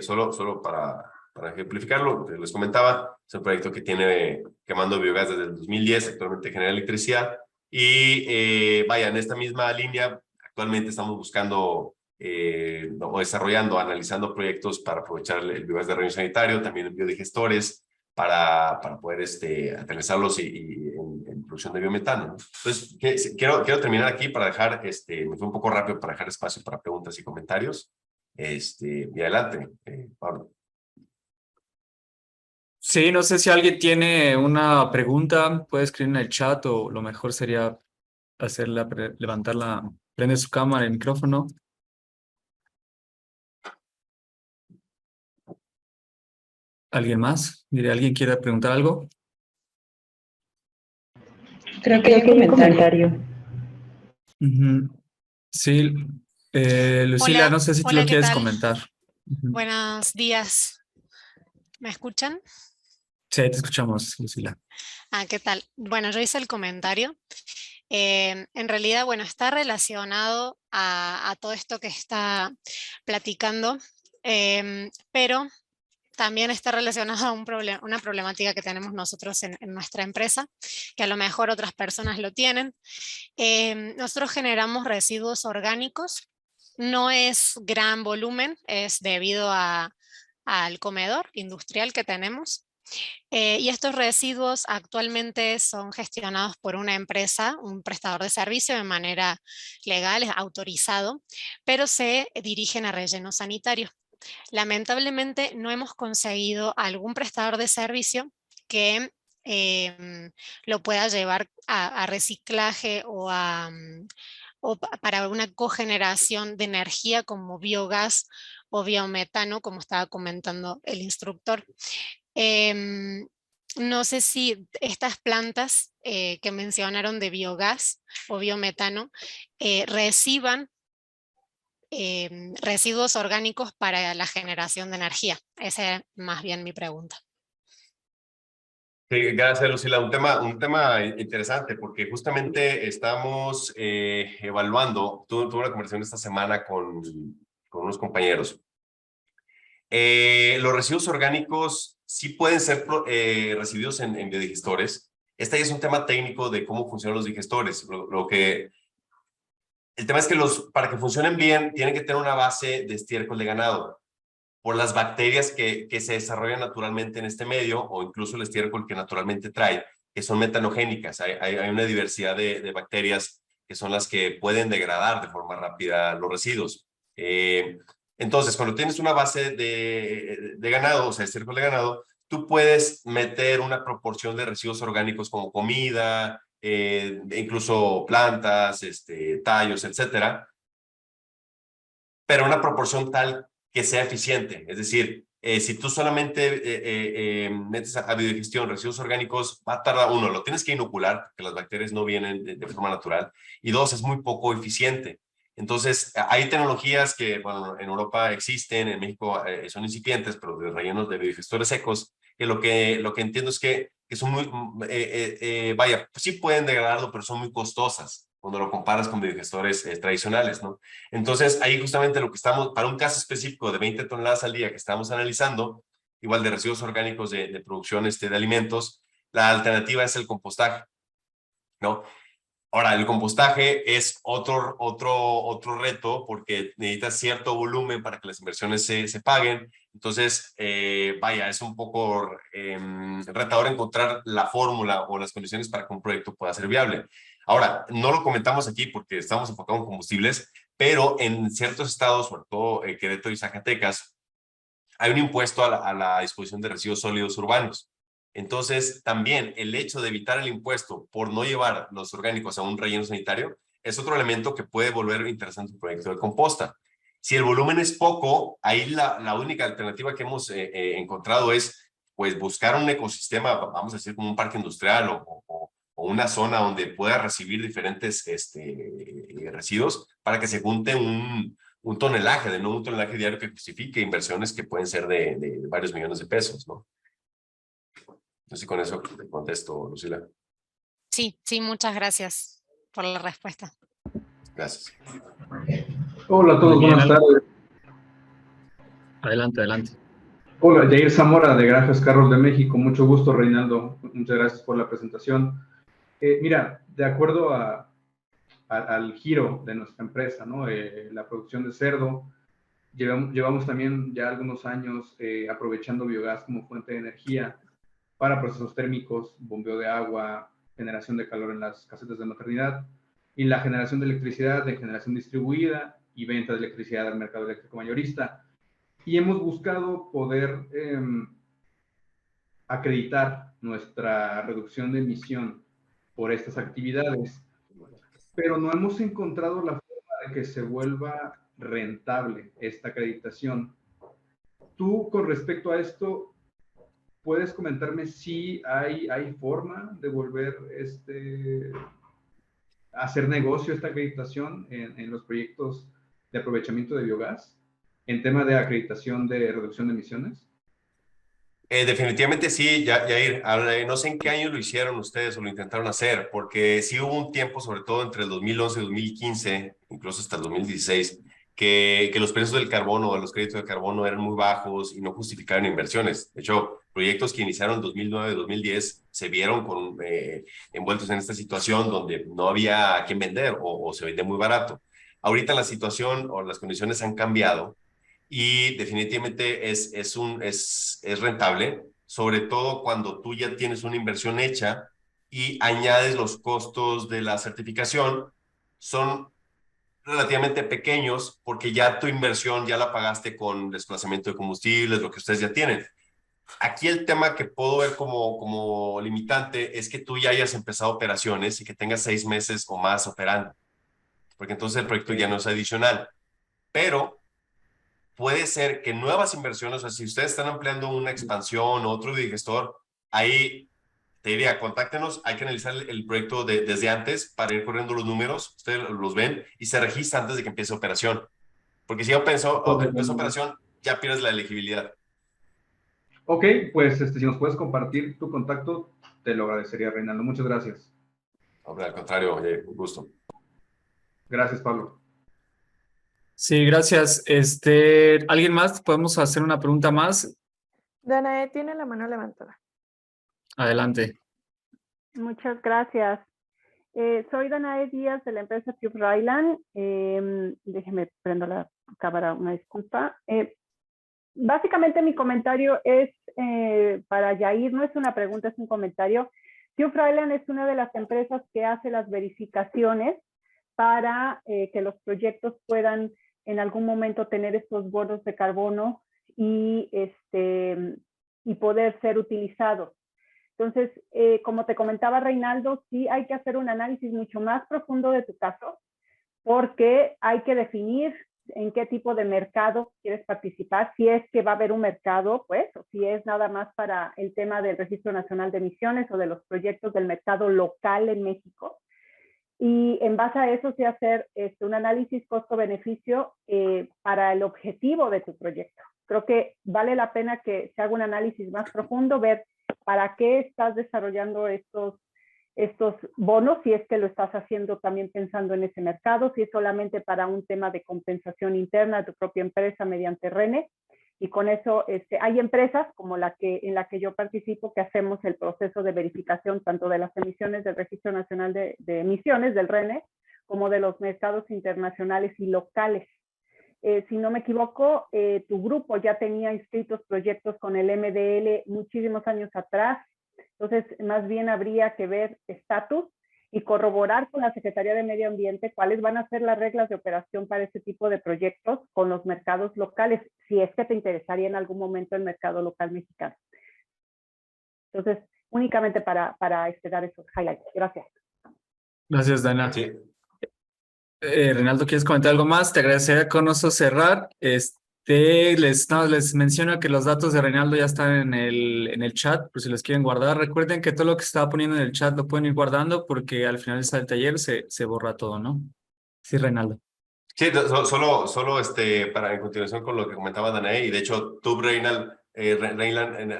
solo para ejemplificarlo, les comentaba, es un proyecto que tiene quemando biogás desde el 2010, actualmente genera electricidad, y vaya, en esta misma línea, actualmente estamos buscando o desarrollando, analizando proyectos para aprovechar el biogás de relleno sanitario, también biodigestores, para poder aterrizarlos en producción de biometano, ¿no? Entonces, quiero terminar aquí para dejar, me fui un poco rápido para dejar espacio para preguntas y comentarios. Y adelante, Pablo. Sí, no sé si alguien tiene una pregunta, puede escribir en el chat o lo mejor sería levantarla, prende su cámara, el micrófono. ¿Alguien más? Mire, ¿alguien quiere preguntar algo? Creo que hay un comentario. Ujú. Sí, Lucila, Hola, no sé si tú hola, lo ¿qué quieres tal? comentar. Ujú. Buenos días. ¿Me escuchan? Sí, te escuchamos, Lucila. ¿Qué tal? Bueno, yo hice el comentario. En realidad, bueno, está relacionado a todo esto que está platicando, pero también está relacionado a una problemática que tenemos nosotros en nuestra empresa, que a lo mejor otras personas lo tienen. Nosotros generamos residuos orgánicos. No es gran volumen, es debido al comedor industrial que tenemos. Y estos residuos actualmente son gestionados por una empresa, un prestador de servicio de manera legal, es autorizado, pero se dirigen a relleno sanitario. Lamentablemente no hemos conseguido algún prestador de servicio que lo pueda llevar a reciclaje o para una cogeneración de energía como biogás o biometano, como estaba comentando el instructor. No sé si estas plantas que mencionaron de biogás o biometano reciban residuos orgánicos para la generación de energía. Esa es más bien mi pregunta. Sí, gracias, Lucila. Un tema interesante porque justamente estamos evaluando, tuve una conversación esta semana con unos compañeros. Los residuos orgánicos sí pueden ser recibidos en biodigestores. Este ya es un tema técnico de cómo funcionan los digestores. El tema es que para que funcionen bien, tienen que tener una base de estiércol de ganado por las bacterias que se desarrollan naturalmente en este medio, o incluso el estiércol que naturalmente trae, que son metanogénicas. Hay una diversidad de bacterias que son las que pueden degradar de forma rápida los residuos. Entonces, cuando tienes una base de ganado, o sea, estiércol de ganado, tú puedes meter una proporción de residuos orgánicos como comida, incluso plantas, tallos, etcétera, pero una proporción tal que sea eficiente. Es decir, si tú solamente metes a biodigestión residuos orgánicos, va a tardar, uno, lo tienes que inocular, porque las bacterias no vienen de forma natural, y dos, es muy poco eficiente. Entonces, hay tecnologías que, bueno, en Europa existen, en México son incipientes, pero de rellenos de biodigestores secos, que lo que entiendo es que son muy, vaya, sí pueden degradarlo, pero son muy costosas cuando lo comparas con biodigestores tradicionales, ¿no? Entonces, ahí justamente lo que estamos, para un caso específico de 20 toneladas al día que estamos analizando, igual de residuos orgánicos de producción de alimentos, la alternativa es el compostaje, ¿no? Ahora, el compostaje es otro reto porque necesitas cierto volumen para que las inversiones se paguen. Entonces, vaya, es un poco retador encontrar la fórmula o las condiciones para que un proyecto pueda ser viable. Ahora, no lo comentamos aquí porque estamos enfocados en combustibles, pero en ciertos estados, sobre todo Querétaro y Zacatecas, hay un impuesto a la disposición de residuos sólidos urbanos. Entonces, también el hecho de evitar el impuesto por no llevar los orgánicos a un relleno sanitario es otro elemento que puede volver interesante el proyecto de composta. Si el volumen es poco, ahí la única alternativa que hemos encontrado es pues buscar un ecosistema, vamos a decir como un parque industrial o una zona donde pueda recibir diferentes residuos para que se junte un tonelaje, de no un tonelaje diario que justifique inversiones que pueden ser de varios millones de pesos, ¿no? No sé si con eso te contesto, Lucila. Sí, sí, muchas gracias por la respuesta. Gracias. Hola a todos, Muy bien, buenas tardes. Adelante, adelante. Hola, Jair Zamora de Granjas Carros de México. Mucho gusto, Reinaldo. Muchas gracias por la presentación. Mira, de acuerdo al giro de nuestra empresa, ¿no? La producción de cerdo, llevamos también ya algunos años aprovechando biogás como fuente de energía para procesos térmicos, bombeo de agua, generación de calor en las casetas de maternidad y la generación de electricidad de generación distribuida y venta de electricidad al mercado eléctrico mayorista. Y hemos buscado poder acreditar nuestra reducción de emisión por estas actividades, pero no hemos encontrado la forma de que se vuelva rentable esta acreditación. Tú, con respecto a esto, ¿puedes comentarme si hay forma de volver a hacer negocio esta acreditación en los proyectos de aprovechamiento de biogás en tema de acreditación de reducción de emisiones? Definitivamente sí, Yair. No sé en qué año lo hicieron ustedes o lo intentaron hacer, porque sí hubo un tiempo, sobre todo entre el 2011 y 2015, incluso hasta el 2016, que los precios del carbono o los créditos de carbono eran muy bajos y no justificaban inversiones. De hecho, proyectos que iniciaron en 2009, 2010 se vieron envueltos en esta situación donde no había a quién vender o se vendía muy barato. Ahorita la situación o las condiciones han cambiado y definitivamente es rentable, sobre todo cuando tú ya tienes una inversión hecha y añades los costos de la certificación, son relativamente pequeños porque ya tu inversión ya la pagaste con desplazamiento de combustibles, lo que ustedes ya tienen. Aquí el tema que puedo ver como limitante es que tú ya hayas empezado operaciones y que tengas 6 meses o más operando, porque entonces el proyecto ya no es adicional. Pero puede ser que nuevas inversiones, o sea, si ustedes están ampliando una expansión o otro digestor, ahí te diría, contáctenos, hay que analizar el proyecto desde antes para ir corriendo los números, ustedes los ven y se registra antes de que empiece operación. Porque si ya empezó operación, ya pierdes la elegibilidad. Ok, pues si nos puedes compartir tu contacto, te lo agradecería, Reinaldo. Muchas gracias. Hombre, al contrario, oye, un gusto. Gracias, Pablo. Sí, gracias. ¿Alguien más? ¿Podemos hacer una pregunta más? Danae tiene la mano levantada. Adelante. Muchas gracias. Soy Danae Díaz de la empresa Tube Ryland. Déjeme prendo la cámara, una disculpa. Básicamente mi comentario es para Yair, no es una pregunta, es un comentario. Tube Ryland es una de las empresas que hace las verificaciones para que los proyectos puedan en algún momento tener estos bonos de carbono y poder ser utilizados. Entonces, como te comentaba Reinaldo, sí hay que hacer un análisis mucho más profundo de tu caso, porque hay que definir en qué tipo de mercado quieres participar, si es que va a haber un mercado, pues, o si es nada más para el tema del Registro Nacional de Emisiones o de los proyectos del mercado local en México. Y en base a eso, sí hacer un análisis costo-beneficio para el objetivo de tu proyecto. Creo que vale la pena que se haga un análisis más profundo, ver para qué estás desarrollando estos bonos, si es que lo estás haciendo también pensando en ese mercado, si es solamente para un tema de compensación interna de tu propia empresa mediante RENE. Y con eso hay empresas como en la que yo participo que hacemos el proceso de verificación tanto de las emisiones del Registro Nacional de Emisiones, del RENE, como de los mercados internacionales y locales. Si no me equivoco, tu grupo ya tenía inscritos proyectos con el MDL muchísimos años atrás. Entonces, más bien habría que ver estatus y corroborar con la Secretaría de Medio Ambiente cuáles van a ser las reglas de operación para este tipo de proyectos con los mercados locales, si es que te interesaría en algún momento el mercado local mexicano. Entonces, únicamente para dar esos highlights. Gracias. Gracias, Dana. Sí. Reinaldo, ¿quieres comentar algo más? Te agradecería con eso cerrar. Les menciono que los datos de Reinaldo ya están en el chat, por si los quieren guardar. Recuerden que todo lo que estaba poniendo en el chat lo pueden ir guardando porque al finalizar el taller se borra todo, ¿no? Sí, Reinaldo. Sí, solo para en continuación con lo que comentaba Danae, y de hecho, tú, Reinald,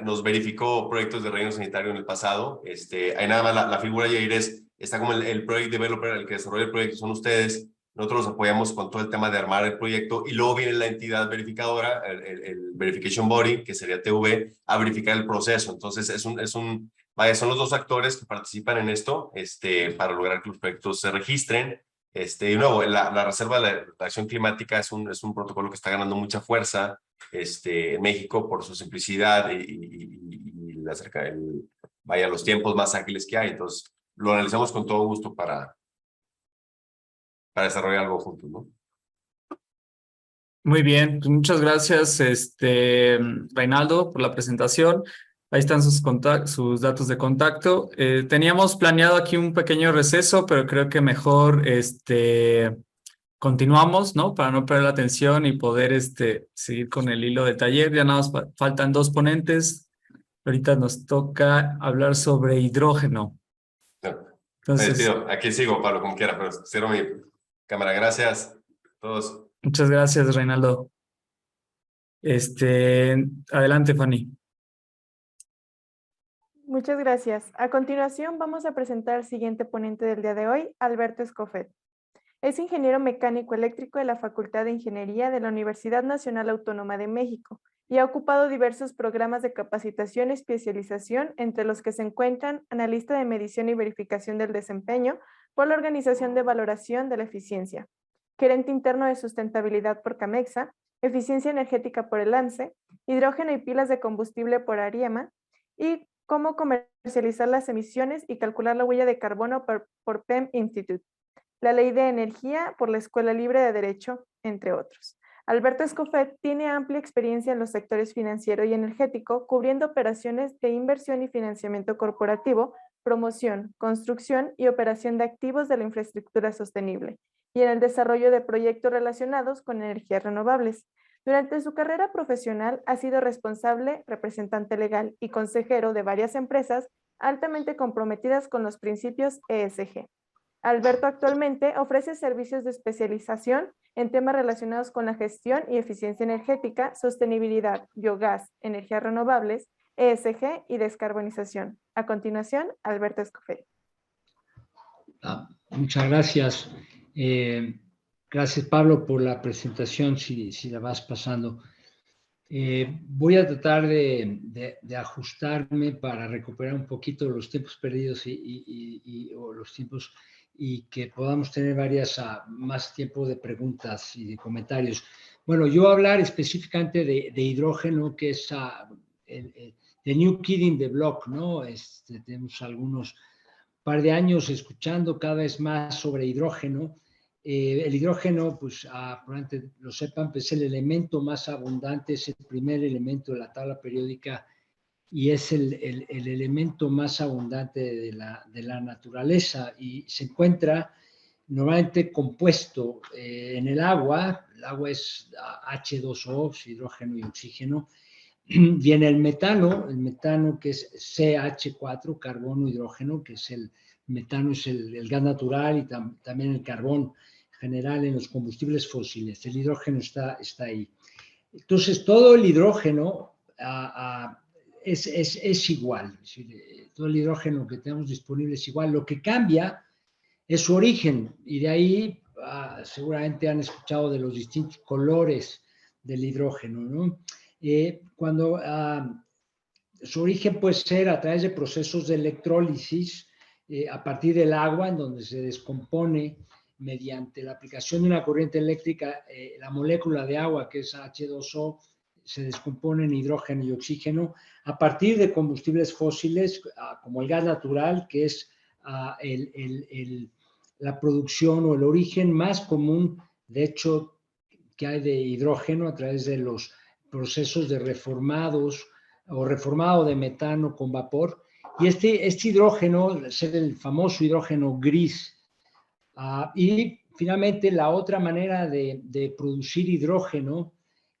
nos verificó proyectos de relleno sanitario en el pasado. Ahí nada más la figura, Yair, está como el project developer, el que desarrolla el proyecto son ustedes. Nosotros los apoyamos con todo el tema de armar el proyecto y luego viene la entidad verificadora, el verification body, que sería TV, a verificar el proceso. Entonces, vaya, son los dos actores que participan en esto para lograr que los proyectos se registren. Y nuevo, la Reserva de la Acción Climática es un protocolo que está ganando mucha fuerza en México por su simplicidad y vaya, los tiempos más ágiles que hay. Entonces, lo analizamos con todo gusto para desarrollar algo juntos, ¿no? Muy bien, pues muchas gracias, Reinaldo, por la presentación. Ahí están sus datos de contacto. Teníamos planeado aquí un pequeño receso, pero creo que mejor continuamos, ¿no? Para no perder la atención y poder seguir con el hilo del taller. Ya nada más faltan 2 ponentes. Ahorita nos toca hablar sobre hidrógeno. Entonces, aquí sigo, Pablo, como quiera, pero cierro mi cámara. Gracias a todos. Muchas gracias, Reinaldo. Adelante, Fanny. Muchas gracias. A continuación vamos a presentar al siguiente ponente del día de hoy, Alberto Escofet. Es ingeniero mecánico eléctrico de la Facultad de Ingeniería de la Universidad Nacional Autónoma de México y ha ocupado diversos programas de capacitación y especialización, entre los que se encuentran analista de medición y verificación del desempeño por la Organización de Valoración de la Eficiencia, gerente interno de sustentabilidad por Camexa, eficiencia energética por el ANSE, hidrógeno y pilas de combustible por Ariema, y cómo comercializar las emisiones y calcular la huella de carbono por PEM Institute, la Ley de Energía por la Escuela Libre de Derecho, entre otros. Alberto Escofet tiene amplia experiencia en los sectores financiero y energético, cubriendo operaciones de inversión y financiamiento corporativo, promoción, construcción y operación de activos de la infraestructura sostenible, y en el desarrollo de proyectos relacionados con energías renovables. Durante su carrera profesional ha sido responsable, representante legal y consejero de varias empresas altamente comprometidas con los principios ESG. Alberto actualmente ofrece servicios de especialización en temas relacionados con la gestión y eficiencia energética, sostenibilidad, biogás, energías renovables, ESG y descarbonización. A continuación, Alberto Escofet. Muchas gracias. Gracias, Pablo, por la presentación, si la vas pasando. Voy a tratar de ajustarme para recuperar un poquito los tiempos perdidos o los tiempos y que podamos tener más tiempo de preguntas y de comentarios. Bueno, yo voy a hablar específicamente de hidrógeno, que es the new kid in the block, ¿no? Tenemos algunos par de años escuchando cada vez más sobre hidrógeno. El hidrógeno, pues probablemente lo sepan, pues es el elemento más abundante, es el primer elemento de la tabla periódica y es el elemento más abundante de la naturaleza y se encuentra normalmente compuesto en el agua. El agua es H2O, hidrógeno y oxígeno. Viene el metano que es CH4, carbono, hidrógeno, que es el metano es el gas natural y también el carbón general en los combustibles fósiles. El hidrógeno está ahí. Entonces, todo el hidrógeno es igual. Es decir, todo el hidrógeno que tenemos disponible es igual. Lo que cambia es su origen. Y de ahí seguramente han escuchado de los distintos colores del hidrógeno, ¿no? Cuando su origen puede ser a través de procesos de electrólisis a partir del agua, en donde se descompone mediante la aplicación de una corriente eléctrica, la molécula de agua, que es H2O, se descompone en hidrógeno y oxígeno a partir de combustibles fósiles, como el gas natural, que es la producción o el origen más común, de hecho, que hay de hidrógeno a través de los procesos de reformado de metano con vapor. Y este hidrógeno, ser el famoso hidrógeno gris. Y finalmente la otra manera de producir hidrógeno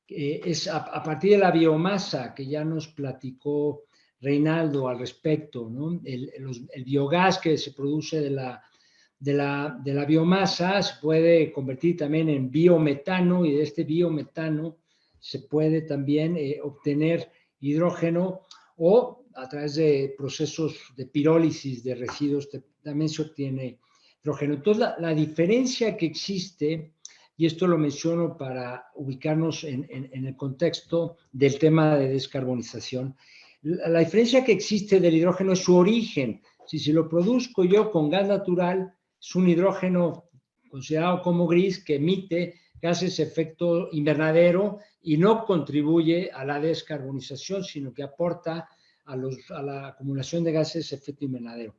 es a partir de la biomasa, que ya nos platicó Reinaldo al respecto, ¿no? El biogás que se produce de la biomasa se puede convertir también en biometano, y de este biometano se puede también obtener hidrógeno, o a través de procesos de pirólisis de residuos también se obtiene hidrógeno. Entonces, la diferencia que existe, y esto lo menciono para ubicarnos en el contexto del tema de descarbonización, la diferencia que existe del hidrógeno es su origen. Si lo produzco yo con gas natural, es un hidrógeno considerado como gris que emite gases de efecto invernadero y no contribuye a la descarbonización, sino que aporta a la acumulación de gases de efecto invernadero.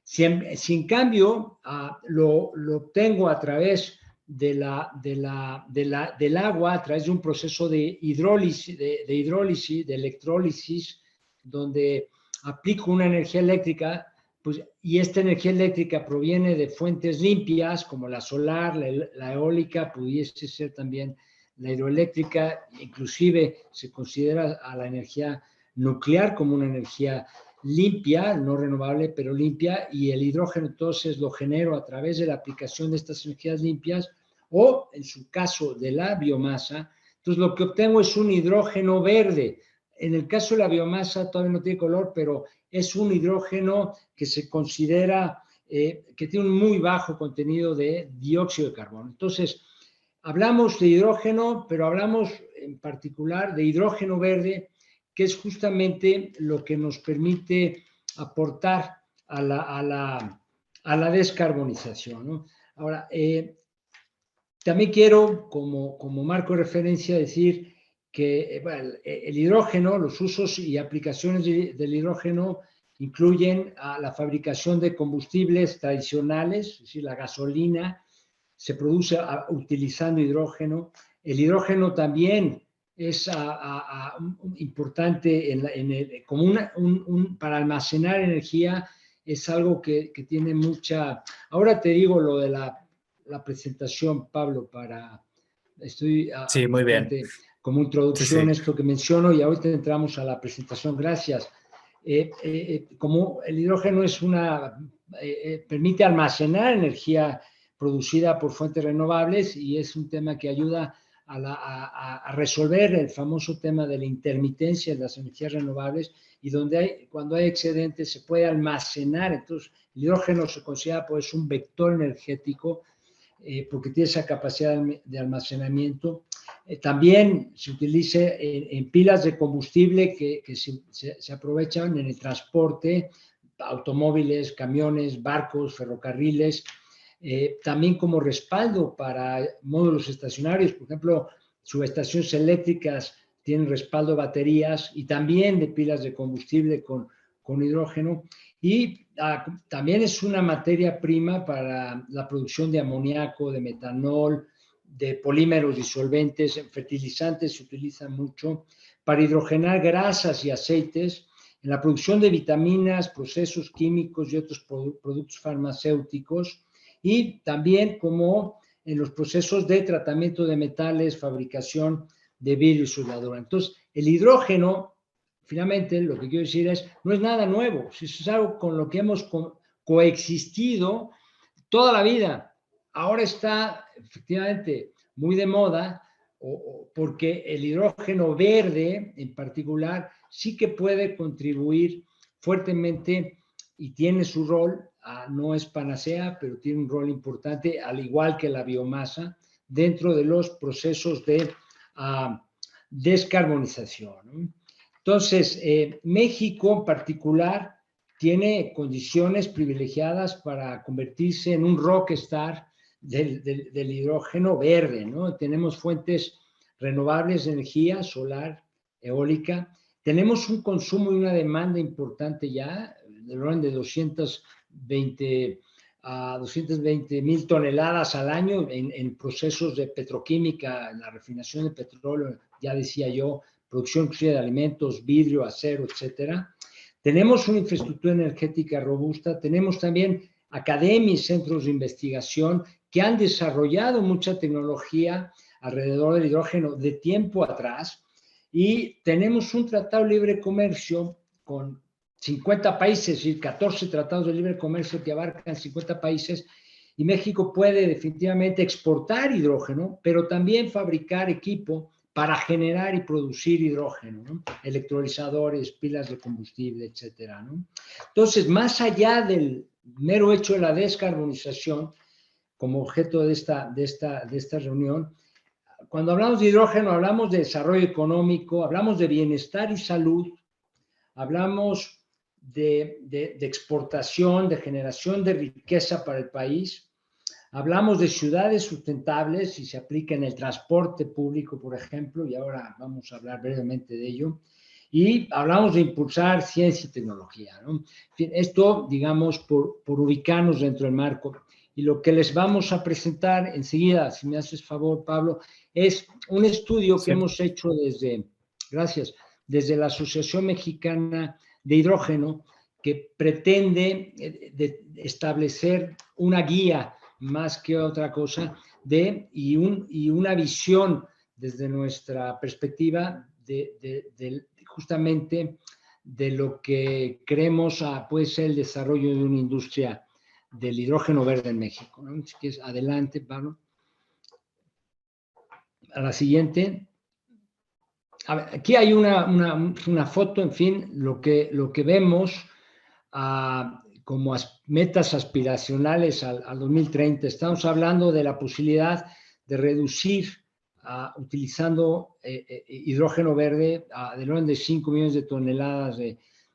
Si en cambio lo obtengo a través del agua, a través de un proceso de hidrólisis, de electrólisis, donde aplico una energía eléctrica, pues, y esta energía eléctrica proviene de fuentes limpias como la solar, la eólica, pudiese ser también la hidroeléctrica, inclusive se considera a la energía nuclear como una energía limpia, no renovable, pero limpia, y el hidrógeno entonces lo genero a través de la aplicación de estas energías limpias, o en su caso de la biomasa. Entonces lo que obtengo es un hidrógeno verde. En el caso de la biomasa todavía no tiene color, pero es un hidrógeno que se considera que tiene un muy bajo contenido de dióxido de carbono. Entonces, hablamos de hidrógeno, pero hablamos en particular de hidrógeno verde, que es justamente lo que nos permite aportar a la descarbonización, ¿no? Ahora, también quiero, como marco de referencia, decir que bueno, el hidrógeno, los usos y aplicaciones del hidrógeno incluyen a la fabricación de combustibles tradicionales, es decir, la gasolina se produce utilizando hidrógeno. El hidrógeno también es importante como para almacenar energía, es algo que tiene mucha... Ahora te digo lo de la presentación, Pablo, estoy sí, muy bien. Como introducción Sí, sí. esto que menciono, y ahorita entramos a la presentación. Gracias. Como el hidrógeno permite almacenar energía producida por fuentes renovables, y es un tema que ayuda a resolver el famoso tema de la intermitencia de las energías renovables, y cuando hay excedentes se puede almacenar. Entonces, el hidrógeno se considera pues un vector energético porque tiene esa capacidad de almacenamiento. También se utiliza en pilas de combustible que se aprovechan en el transporte, automóviles, camiones, barcos, ferrocarriles, también como respaldo para módulos estacionarios. Por ejemplo, subestaciones eléctricas tienen respaldo de baterías y también de pilas de combustible con hidrógeno. Y también es una materia prima para la producción de amoníaco, de metanol, de polímeros disolventes, fertilizantes se utilizan mucho, para hidrogenar grasas y aceites, en la producción de vitaminas, procesos químicos y otros productos farmacéuticos, y también como en los procesos de tratamiento de metales, fabricación de vidrio y soldadura. Entonces, el hidrógeno, finalmente, lo que quiero decir no es nada nuevo, es algo con lo que hemos coexistido toda la vida. Ahora está efectivamente muy de moda, porque el hidrógeno verde en particular sí que puede contribuir fuertemente y tiene su rol, no es panacea, pero tiene un rol importante, al igual que la biomasa, dentro de los procesos de descarbonización, ¿no? Entonces, México en particular tiene condiciones privilegiadas para convertirse en un rockstar del hidrógeno verde, ¿no? Tenemos fuentes renovables de energía, solar, eólica. Tenemos un consumo y una demanda importante ya, del orden de 220,000 toneladas al año en procesos de petroquímica, en la refinación de petróleo, ya decía yo, producción de alimentos, vidrio, acero, etcétera. Tenemos una infraestructura energética robusta, tenemos también academias, centros de investigación que han desarrollado mucha tecnología alrededor del hidrógeno de tiempo atrás, y tenemos un tratado de libre comercio con 50 países, es decir, 14 tratados de libre comercio que abarcan 50 países, y México puede definitivamente exportar hidrógeno, pero también fabricar equipo para generar y producir hidrógeno, ¿no? Electrolizadores, pilas de combustible, etcétera, ¿no? Entonces, más allá del mero hecho de la descarbonización, como objeto de esta reunión, cuando hablamos de hidrógeno, hablamos de desarrollo económico, hablamos de bienestar y salud, hablamos de exportación, de generación de riqueza para el país, hablamos de ciudades sustentables y se aplica en el transporte público, por ejemplo, y ahora vamos a hablar brevemente de ello, y hablamos de impulsar ciencia y tecnología, ¿no? En fin, esto, digamos, por ubicarnos dentro del marco. Y lo que les vamos a presentar enseguida, si me haces favor, Pablo, es un estudio que hemos hecho desde la Asociación Mexicana de Hidrógeno, que pretende establecer una guía más que otra cosa y una visión desde nuestra perspectiva justamente de lo que creemos puede ser el desarrollo de una industria del hidrógeno verde en México, ¿no? Si quieres, adelante, Pablo. A la siguiente. A ver, aquí hay una foto, en fin, lo que vemos como metas aspiracionales al 2030. Estamos hablando de la posibilidad de reducir, utilizando hidrógeno verde, del orden de 5 millones de toneladas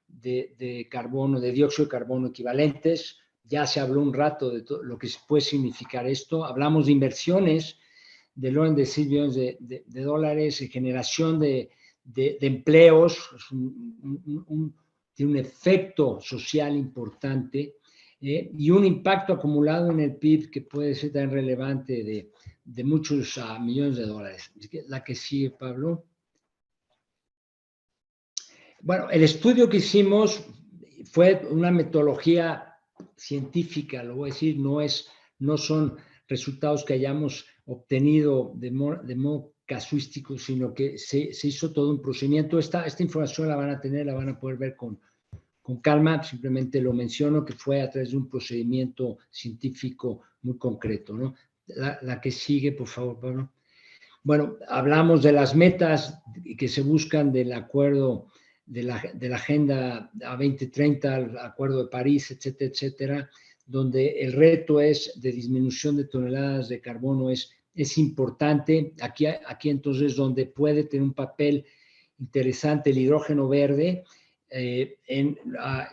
de carbono, de dióxido de carbono equivalentes. Ya se habló un rato de lo que puede significar esto. Hablamos de inversiones del orden de 6 millones de dólares, y generación de empleos. Tiene un efecto social importante, y un impacto acumulado en el PIB que puede ser tan relevante de muchos millones de dólares. La que sigue, Pablo. Bueno, el estudio que hicimos fue una metodología científica, lo voy a decir, no son resultados que hayamos obtenido de modo casuístico, sino que se hizo todo un procedimiento. Esta información la van a poder ver con calma. Simplemente lo menciono, que fue a través de un procedimiento científico muy concreto, ¿no? La que sigue, por favor, Pablo. Bueno, hablamos de las metas que se buscan del acuerdo de la Agenda a 2030, al Acuerdo de París, etcétera, etcétera, donde el reto es de disminución de toneladas de carbono es importante. Aquí entonces donde puede tener un papel interesante el hidrógeno verde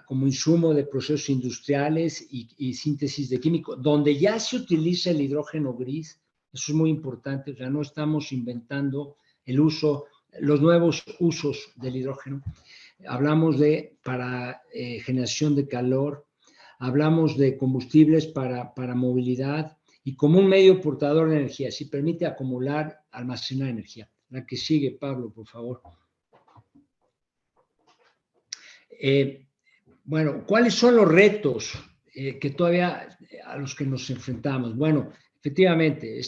como insumo de procesos industriales y síntesis de químicos, donde ya se utiliza el hidrógeno gris. Eso es muy importante, o sea, no estamos inventando los nuevos usos del hidrógeno. Hablamos para generación de calor, hablamos de combustibles para movilidad y como un medio portador de energía, si permite acumular, almacenar energía. La que sigue, Pablo, por favor. Bueno, ¿cuáles son los retos que todavía a los que nos enfrentamos? Bueno, efectivamente,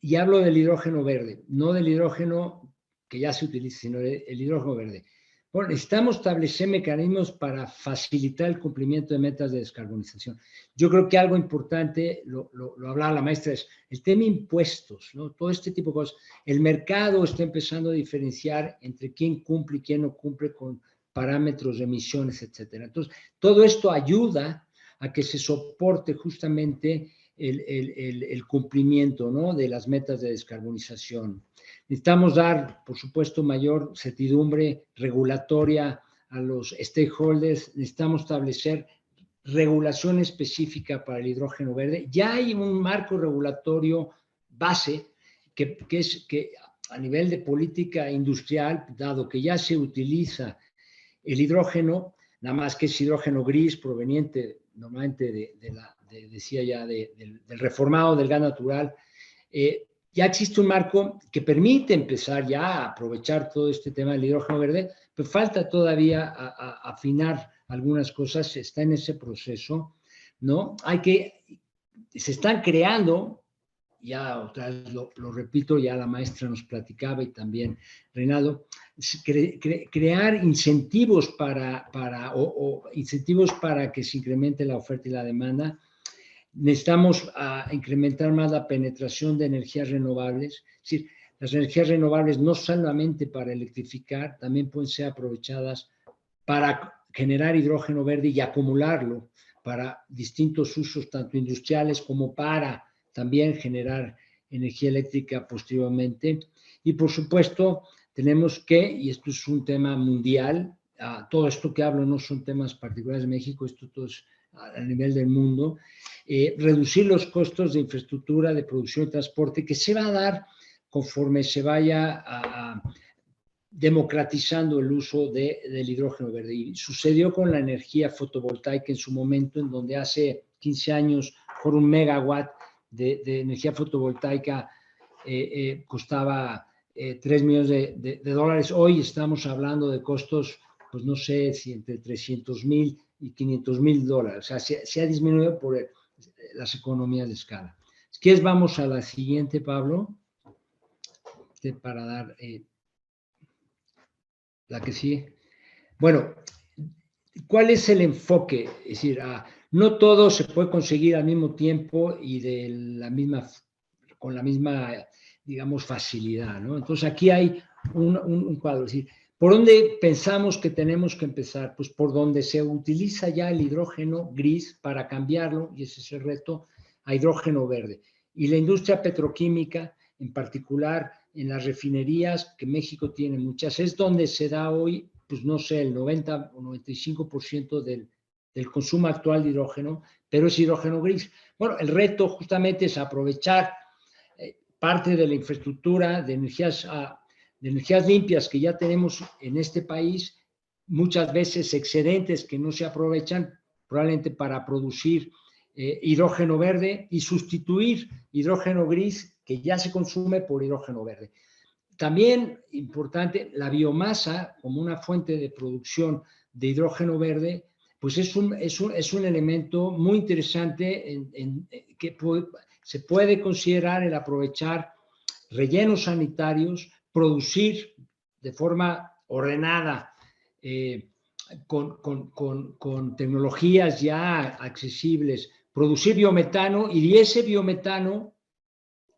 y hablo del hidrógeno verde, no del hidrógeno que ya se utiliza, sino el hidrógeno verde. Bueno, necesitamos establecer mecanismos para facilitar el cumplimiento de metas de descarbonización. Yo creo que algo importante, lo hablaba la maestra, es el tema impuestos, ¿no? Todo este tipo de cosas. El mercado está empezando a diferenciar entre quién cumple y quién no cumple con parámetros de emisiones, etcétera. Entonces, todo esto ayuda a que se soporte justamente el cumplimiento, ¿no?, de las metas de descarbonización. Necesitamos dar, por supuesto, mayor certidumbre regulatoria a los stakeholders. Necesitamos establecer regulación específica para el hidrógeno verde. Ya hay un marco regulatorio base que a nivel de política industrial, dado que ya se utiliza el hidrógeno, nada más que es hidrógeno gris proveniente normalmente decía ya, del reformado del gas natural, ya existe un marco que permite empezar ya a aprovechar todo este tema del hidrógeno verde, pero falta todavía afinar algunas cosas, está en ese proceso, ¿no? Se están creando, ya otra vez lo repito, ya la maestra nos platicaba y también Reinaldo, crear incentivos incentivos para que se incremente la oferta y la demanda. Necesitamos incrementar más la penetración de energías renovables. Es decir, las energías renovables no solamente para electrificar, también pueden ser aprovechadas para generar hidrógeno verde y acumularlo para distintos usos, tanto industriales como para también generar energía eléctrica posteriormente. Y por supuesto, tenemos que, y esto es un tema mundial, todo esto que hablo no son temas particulares de México, esto todo es a nivel del mundo, reducir los costos de infraestructura, de producción y transporte, que se va a dar conforme se vaya democratizando el uso del hidrógeno verde. Y sucedió con la energía fotovoltaica en su momento, en donde hace 15 años, por 1 megawatt de energía fotovoltaica costaba 3 millones de dólares. Hoy estamos hablando de costos, pues no sé, si entre 300,000 y 500,000 dólares. O sea, se ha disminuido por las economías de escala. Si quieres, vamos a la siguiente, Pablo, para dar la que sigue. Bueno, ¿cuál es el enfoque? Es decir, no todo se puede conseguir al mismo tiempo y con la misma, digamos, facilidad, ¿no? Entonces, aquí hay un cuadro. Es decir, ¿por dónde pensamos que tenemos que empezar? Pues por donde se utiliza ya el hidrógeno gris para cambiarlo, y ese es el reto, a hidrógeno verde. Y la industria petroquímica, en particular en las refinerías, que México tiene muchas, es donde se da hoy, pues no sé, el 90 o 95% del consumo actual de hidrógeno, pero es hidrógeno gris. Bueno, el reto justamente es aprovechar parte de la infraestructura de energías limpias que ya tenemos en este país, muchas veces excedentes que no se aprovechan, probablemente para producir hidrógeno verde y sustituir hidrógeno gris que ya se consume por hidrógeno verde. También importante, la biomasa como una fuente de producción de hidrógeno verde, pues es un elemento muy interesante que se puede considerar el aprovechar rellenos sanitarios, producir de forma ordenada con tecnologías ya accesibles, producir biometano, y de ese biometano,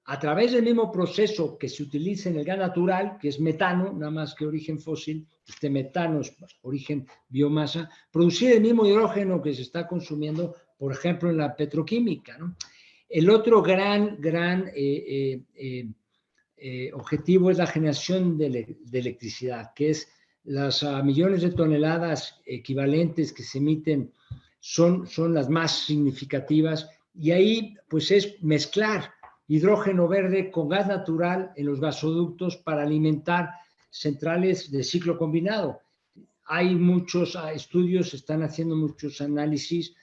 a través del mismo proceso que se utiliza en el gas natural, que es metano, nada más que origen fósil, este metano es origen biomasa, producir el mismo hidrógeno que se está consumiendo, por ejemplo, en la petroquímica, ¿no? El otro gran objetivo es la generación de electricidad, que es las millones de toneladas equivalentes que se emiten son las más significativas, y ahí pues es mezclar hidrógeno verde con gas natural en los gasoductos para alimentar centrales de ciclo combinado. Hay muchos estudios, se están haciendo muchos análisis.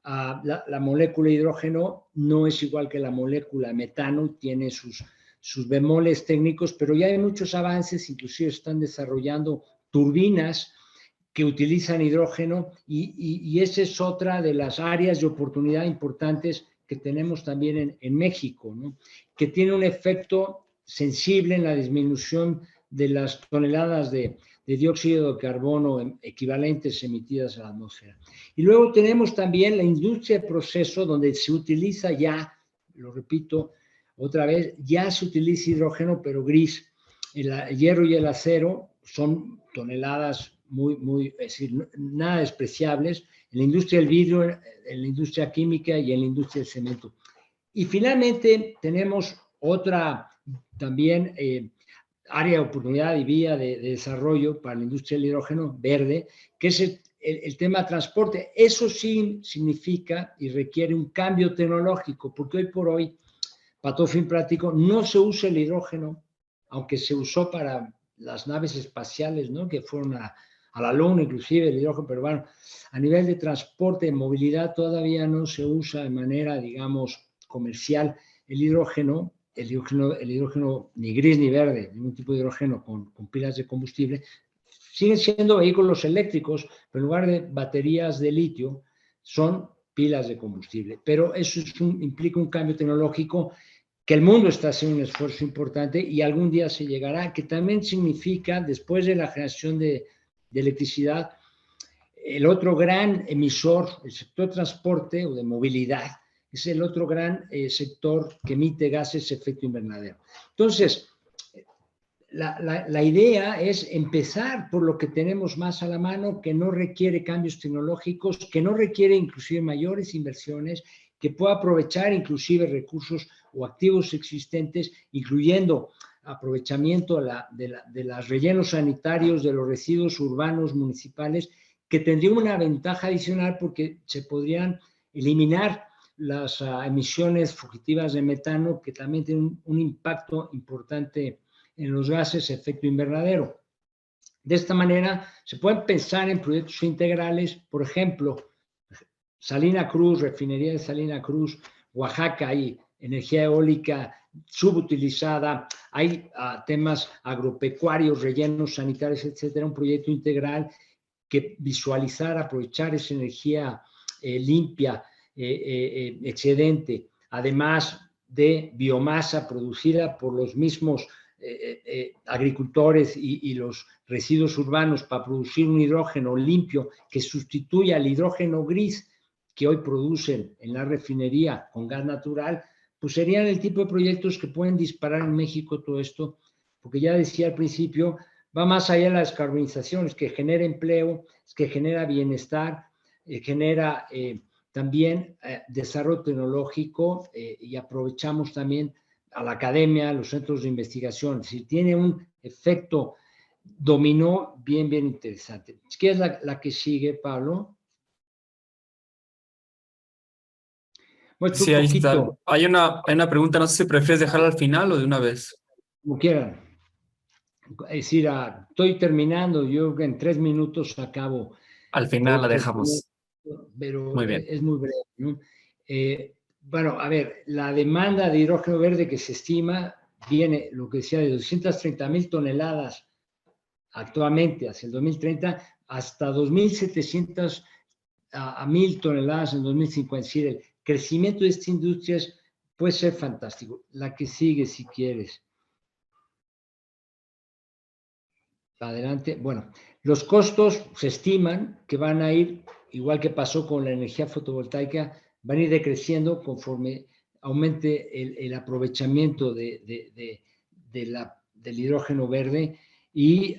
La molécula de hidrógeno no es igual que la molécula de metano, tiene sus bemoles técnicos, pero ya hay muchos avances, inclusive están desarrollando turbinas que utilizan hidrógeno, y esa es otra de las áreas de oportunidad importantes que tenemos también en México, ¿no? Que tiene un efecto sensible en la disminución de las toneladas de dióxido de carbono equivalentes emitidas a la atmósfera. Y luego tenemos también la industria de proceso, donde se utiliza ya, lo repito otra vez, ya se utiliza hidrógeno, pero gris. El hierro y el acero son toneladas es decir, nada despreciables, en la industria del vidrio, en la industria química y en la industria del cemento. Y finalmente tenemos otra también área de oportunidad y vía de desarrollo para la industria del hidrógeno verde, que es el tema transporte. Eso sí significa y requiere un cambio tecnológico, porque hoy por hoy, para todo fin práctico, no se usa el hidrógeno, aunque se usó para las naves espaciales, ¿no? Que fueron a la Luna, inclusive el hidrógeno, pero bueno, a nivel de transporte, de movilidad, todavía no se usa de manera, digamos, comercial el hidrógeno, el hidrógeno ni gris ni verde, ningún tipo de hidrógeno con pilas de combustible, siguen siendo vehículos eléctricos, pero en lugar de baterías de litio, son pilas de combustible. Pero eso implica un cambio tecnológico que el mundo está haciendo un esfuerzo importante y algún día se llegará, que también significa, después de la generación de electricidad, el otro gran emisor, el sector de transporte o de movilidad, es el otro gran sector que emite gases de efecto invernadero. Entonces, la idea es empezar por lo que tenemos más a la mano, que no requiere cambios tecnológicos, que no requiere inclusive mayores inversiones, que pueda aprovechar inclusive recursos o activos existentes, incluyendo aprovechamiento de los rellenos sanitarios, de los residuos urbanos municipales, que tendría una ventaja adicional porque se podrían eliminar las emisiones fugitivas de metano, que también tienen un impacto importante en los gases de efecto invernadero. De esta manera, se pueden pensar en proyectos integrales, por ejemplo, Salina Cruz, refinería de Salina Cruz, Oaxaca, hay energía eólica subutilizada, hay temas agropecuarios, rellenos sanitarios, etcétera, un proyecto integral que visualizar, aprovechar esa energía limpia, excedente, además de biomasa producida por los mismos agricultores y los residuos urbanos para producir un hidrógeno limpio que sustituya al hidrógeno gris que hoy producen en la refinería con gas natural, pues serían el tipo de proyectos que pueden disparar en México todo esto, porque ya decía al principio, va más allá de la descarbonización, es que genera empleo, es que genera bienestar, genera también desarrollo tecnológico y aprovechamos también a la academia, a los centros de investigación. Si tiene un efecto dominó bien interesante. ¿Qué es la que sigue, Pablo? Sí, ahí está. Hay una pregunta, no sé si prefieres dejarla al final o de una vez. Como quieran. Es decir, estoy terminando, yo en 3 minutos acabo. Al final la dejamos. Pero muy bien. Es muy breve, ¿no? Bueno, a ver, la demanda de hidrógeno verde que se estima viene, lo que decía, de 230,000 toneladas actualmente hacia el 2030 hasta 2,700 a 1,000 toneladas en 2050. Es decir, el crecimiento de esta industria puede ser fantástico. La que sigue, si quieres. Adelante. Bueno, los costos se estiman que van a ir, igual que pasó con la energía fotovoltaica, van a ir decreciendo conforme aumente el aprovechamiento del hidrógeno verde y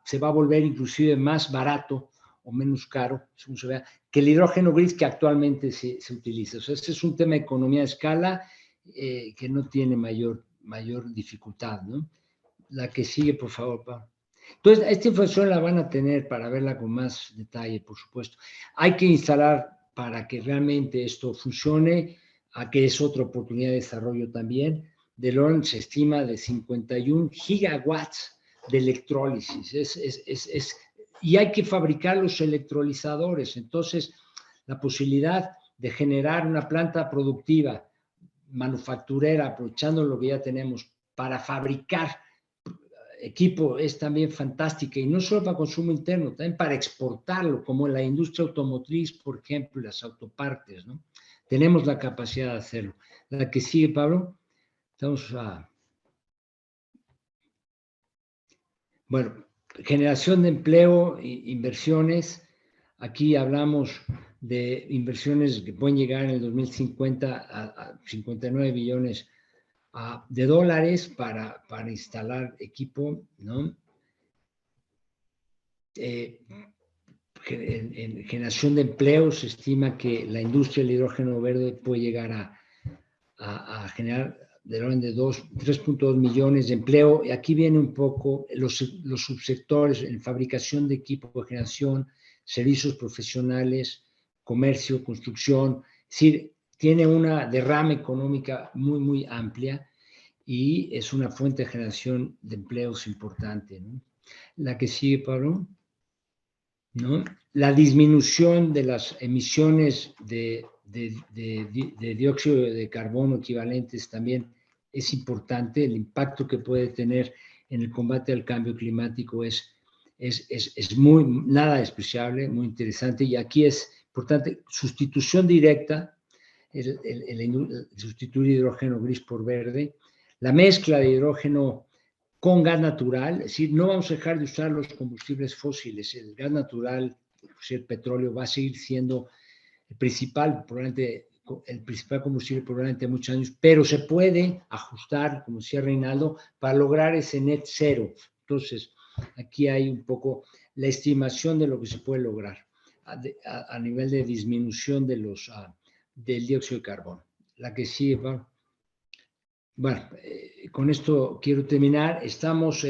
se va a volver inclusive más barato o menos caro, según se vea, que el hidrógeno gris que actualmente se utiliza. O sea, este es un tema de economía de escala que no tiene mayor dificultad, ¿no? La que sigue, por favor, Pablo. Entonces, esta información la van a tener para verla con más detalle, por supuesto. Hay que instalar para que realmente esto funcione, a que es otra oportunidad de desarrollo también. DeLorean se estima de 51 gigawatts de electrólisis. Y hay que fabricar los electrolizadores. Entonces, la posibilidad de generar una planta productiva, manufacturera, aprovechando lo que ya tenemos, para fabricar equipo es también fantástica, y no solo para consumo interno, también para exportarlo, como en la industria automotriz, por ejemplo, las autopartes, ¿no? Tenemos la capacidad de hacerlo. La que sigue, Pablo. Bueno, generación de empleo, inversiones. Aquí hablamos de inversiones que pueden llegar en el 2050 a 59 billones de dólares para instalar equipo, ¿no? En generación de empleo se estima que la industria del hidrógeno verde puede llegar a generar del orden de 3.2 millones de empleo. Y aquí viene un poco los subsectores en fabricación de equipo de generación, servicios profesionales, comercio, construcción. Es decir, tiene una derrama económica muy amplia y es una fuente de generación de empleos importante, ¿no? La que sigue, Pablo, ¿no? La disminución de las emisiones de dióxido de carbono equivalentes también es importante, el impacto que puede tener en el combate al cambio climático es muy, nada despreciable, muy interesante, y aquí es importante sustitución directa, sustituir hidrógeno gris por verde, la mezcla de hidrógeno con gas natural, es decir, no vamos a dejar de usar los combustibles fósiles, el gas natural, el petróleo va a seguir siendo el principal combustible probablemente muchos años, pero se puede ajustar, como decía Reinaldo, para lograr ese net cero. Entonces, aquí hay un poco la estimación de lo que se puede lograr a nivel de disminución de del dióxido de carbono. La que sigue, Pablo. Bueno, con esto quiero terminar. Estamos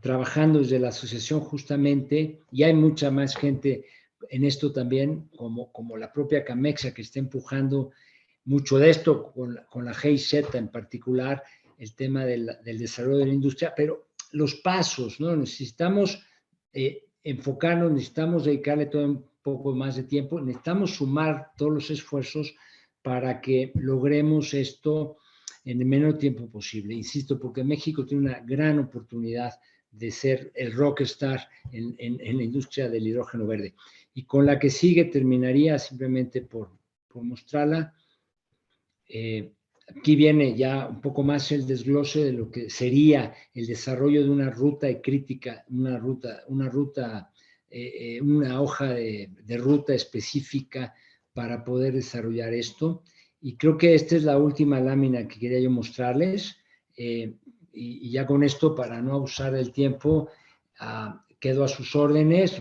trabajando desde la asociación justamente, y hay mucha más gente en esto también, como la propia Camexa, que está empujando mucho de esto, con la GIZ en particular, el tema del desarrollo de la industria, pero los pasos, ¿no? Necesitamos enfocarnos, necesitamos dedicarle todo un poco más de tiempo, necesitamos sumar todos los esfuerzos para que logremos esto en el menor tiempo posible. Insisto, porque México tiene una gran oportunidad de ser el rockstar en la industria del hidrógeno verde. Y con la que sigue terminaría simplemente por mostrarla. Aquí viene ya un poco más el desglose de lo que sería el desarrollo de una ruta crítica, una hoja de ruta específica para poder desarrollar esto. Y creo que esta es la última lámina que quería yo mostrarles. Y ya con esto, para no abusar del tiempo, quedo a sus órdenes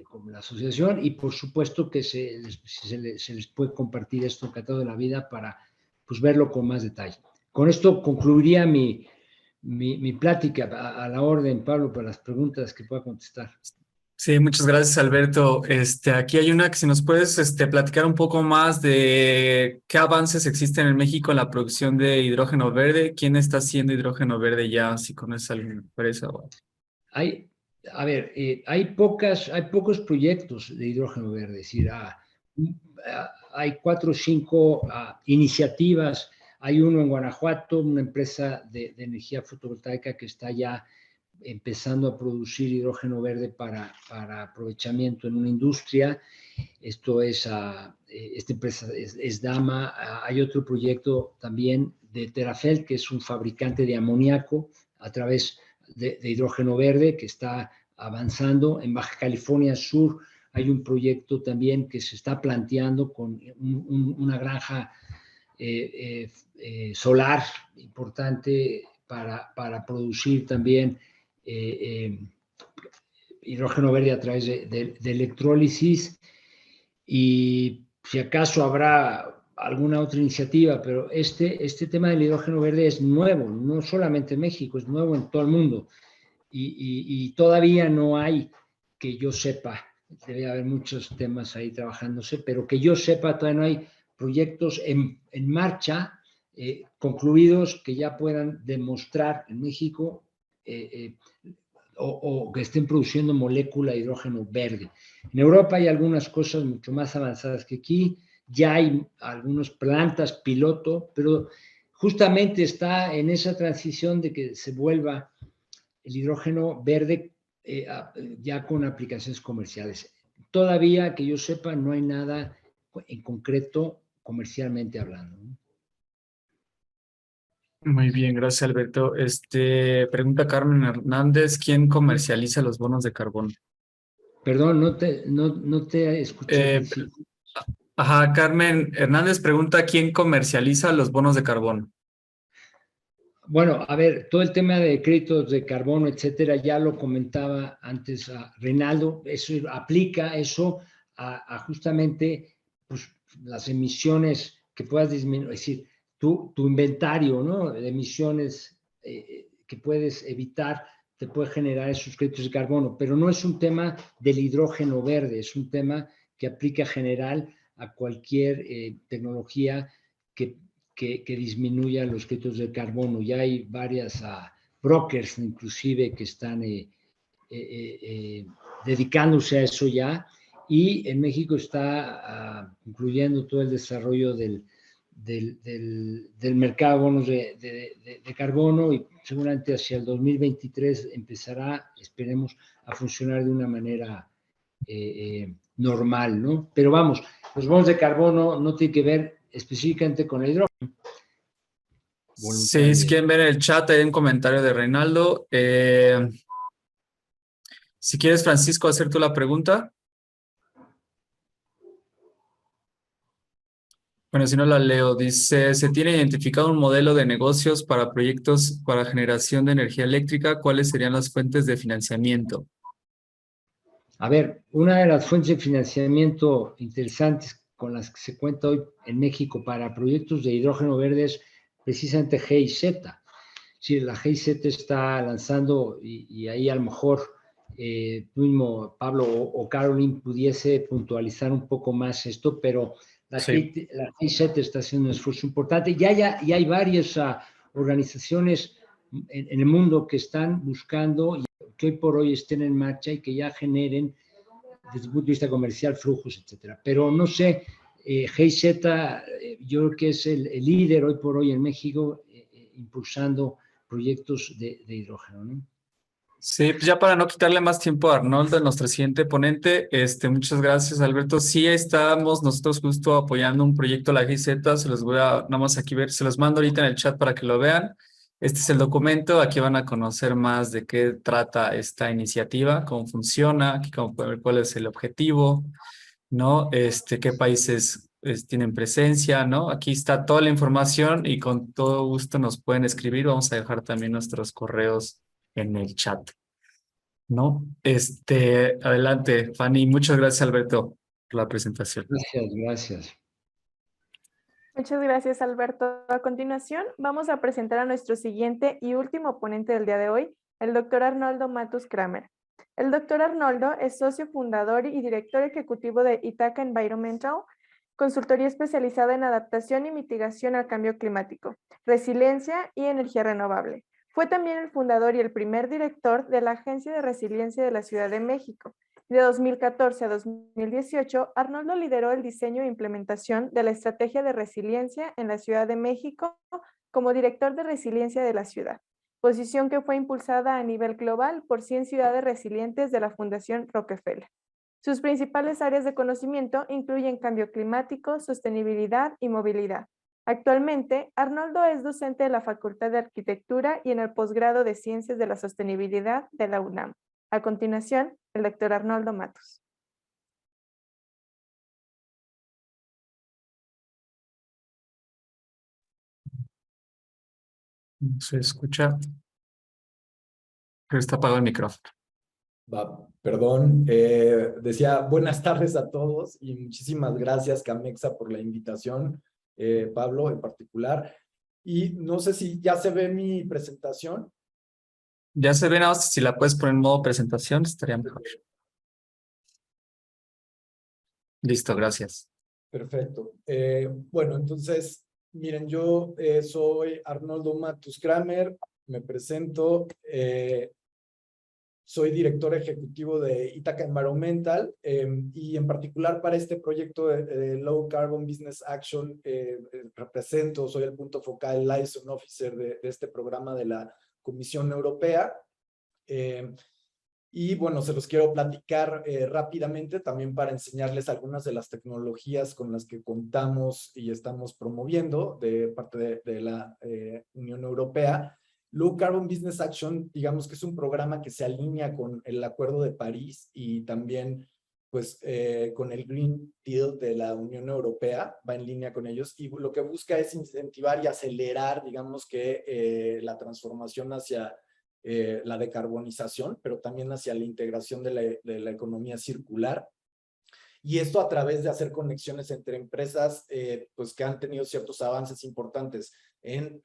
como la asociación, y por supuesto que se les puede compartir esto encantado de la vida para pues verlo con más detalle. Con esto concluiría mi plática. A la orden, Pablo, para las preguntas que pueda contestar. Sí, muchas gracias, Alberto. Aquí hay una que si nos puedes platicar un poco más de qué avances existen en México en la producción de hidrógeno verde. ¿Quién está haciendo hidrógeno verde ya? Si conoces alguna empresa. Hay pocos proyectos de hidrógeno verde, es decir, hay 4 o 5 iniciativas. Hay uno en Guanajuato, una empresa de energía fotovoltaica que está ya empezando a producir hidrógeno verde para aprovechamiento en una industria. Esto es, esta empresa es Dama. Hay otro proyecto también de Terafel, que es un fabricante de amoníaco a través de hidrógeno verde, que está avanzando. En Baja California Sur hay un proyecto también que se está planteando con una granja solar importante para producir también hidrógeno verde a través de electrólisis. Y si acaso habrá alguna otra iniciativa, pero este tema del hidrógeno verde es nuevo, no solamente en México, es nuevo en todo el mundo. Y todavía no hay, que yo sepa, debe haber muchos temas ahí trabajándose, pero que yo sepa, todavía no hay proyectos en marcha, concluidos, que ya puedan demostrar en México o que estén produciendo molécula de hidrógeno verde. En Europa hay algunas cosas mucho más avanzadas que aquí, ya hay algunas plantas piloto, pero justamente está en esa transición de que se vuelva el hidrógeno verde ya con aplicaciones comerciales. Todavía, que yo sepa, no hay nada en concreto comercialmente hablando, ¿no? Muy bien, gracias, Alberto. Pregunta Carmen Hernández, ¿quién comercializa los bonos de carbono? Perdón, no te escuché. Ajá, Carmen Hernández pregunta, ¿quién comercializa los bonos de carbono? Bueno, a ver, todo el tema de créditos de carbono, etcétera, ya lo comentaba antes a Reinaldo. Eso aplica eso a justamente pues, las emisiones que puedas disminuir, es decir, tu inventario, ¿no? De emisiones que puedes evitar, te puede generar esos créditos de carbono, pero no es un tema del hidrógeno verde, es un tema que aplica general a cualquier tecnología que disminuya los créditos de carbono. Ya hay varias brokers inclusive que están dedicándose a eso ya, y en México está incluyendo todo el desarrollo del del mercado de bonos de carbono, y seguramente hacia el 2023 empezará, esperemos, a funcionar de una manera normal, ¿no? Pero vamos, los bonos de carbono no tienen que ver específicamente con el hidrógeno. Sí, si quieren ver el chat, hay un comentario de Reinaldo. Si quieres, Francisco, hacer tú la pregunta. Bueno, si no la leo, dice, ¿se tiene identificado un modelo de negocios para proyectos para generación de energía eléctrica? ¿Cuáles serían las fuentes de financiamiento? A ver, una de las fuentes de financiamiento interesantes con las que se cuenta hoy en México para proyectos de hidrógeno verde es precisamente GIZ. Sí, la GIZ está lanzando, y ahí a lo mejor tú mismo, Pablo o Caroline, pudiese puntualizar un poco más esto, pero la GIZ está haciendo un esfuerzo importante. Ya hay varias organizaciones en el mundo que están buscando, y que hoy por hoy estén en marcha y que ya generen, desde el punto de vista comercial, flujos, etcétera. Pero no sé, GIZ, yo creo que es el líder hoy por hoy en México, impulsando proyectos de hidrógeno, ¿no? Sí, pues ya para no quitarle más tiempo a Arnoldo, nuestro siguiente ponente, muchas gracias, Alberto. Sí, estamos nosotros justo apoyando un proyecto la GIZ, se los voy a nada más aquí ver, se los mando ahorita en el chat para que lo vean. Este es el documento, aquí van a conocer más de qué trata esta iniciativa, cómo funciona, aquí cómo pueden ver cuál es el objetivo, ¿no? Qué países tienen presencia, ¿no? Aquí está toda la información y con todo gusto nos pueden escribir. Vamos a dejar también nuestros correos en el chat, ¿no? Adelante, Fanny. Muchas gracias, Alberto, por la presentación. Gracias. Muchas gracias, Alberto. A continuación, vamos a presentar a nuestro siguiente y último ponente del día de hoy, el doctor Arnoldo Matus Kramer. El doctor Arnoldo es socio fundador y director ejecutivo de Ithaca Environmental, consultoría especializada en adaptación y mitigación al cambio climático, resiliencia y energía renovable. Fue también el fundador y el primer director de la Agencia de Resiliencia de la Ciudad de México. De 2014 a 2018, Arnoldo lideró el diseño e implementación de la Estrategia de Resiliencia en la Ciudad de México como director de resiliencia de la ciudad, posición que fue impulsada a nivel global por 100 ciudades resilientes de la Fundación Rockefeller. Sus principales áreas de conocimiento incluyen cambio climático, sostenibilidad y movilidad. Actualmente, Arnoldo es docente de la Facultad de Arquitectura y en el posgrado de Ciencias de la Sostenibilidad de la UNAM. A continuación, el doctor Arnoldo Matus. ¿Se escucha? Pero está apagado el micrófono. Perdón, decía buenas tardes a todos y muchísimas gracias, Camexa, por la invitación, Pablo en particular. Y no sé si ya se ve mi presentación. Ya se ve, si la puedes poner en modo presentación, estaría mejor. Listo, gracias. Perfecto. Bueno, entonces, miren, yo soy Arnoldo Matus Kramer, me presento, soy director ejecutivo de Ithaca Environmental y en particular para este proyecto de Low Carbon Business Action soy el punto focal, liaison officer de este programa de la Comisión Europea. Y bueno, se los quiero platicar rápidamente también para enseñarles algunas de las tecnologías con las que contamos y estamos promoviendo de parte de la Unión Europea. Low Carbon Business Action, digamos que es un programa que se alinea con el Acuerdo de París y también pues con el Green Deal de la Unión Europea, va en línea con ellos y lo que busca es incentivar y acelerar, digamos que la transformación hacia la decarbonización, pero también hacia la integración de la economía circular. Y esto a través de hacer conexiones entre empresas pues que han tenido ciertos avances importantes en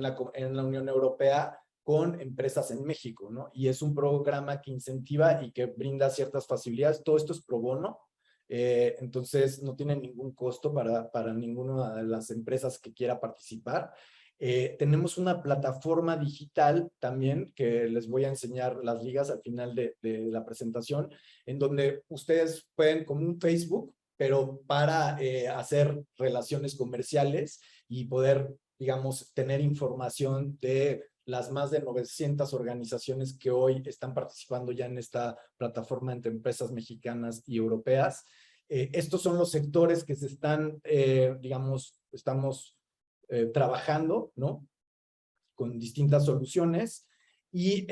la Unión Europea con empresas en México, ¿no? Y es un programa que incentiva y que brinda ciertas facilidades. Todo esto es pro bono, entonces no tiene ningún costo para ninguna de las empresas que quiera participar. Tenemos una plataforma digital también que les voy a enseñar las ligas al final de la presentación, en donde ustedes pueden, como un Facebook, pero para hacer relaciones comerciales y poder, digamos, tener información de las más de 900 organizaciones que hoy están participando ya en esta plataforma entre empresas mexicanas y europeas. Estos son los sectores que se están, digamos, estamos trabajando, ¿no? Con distintas soluciones. Y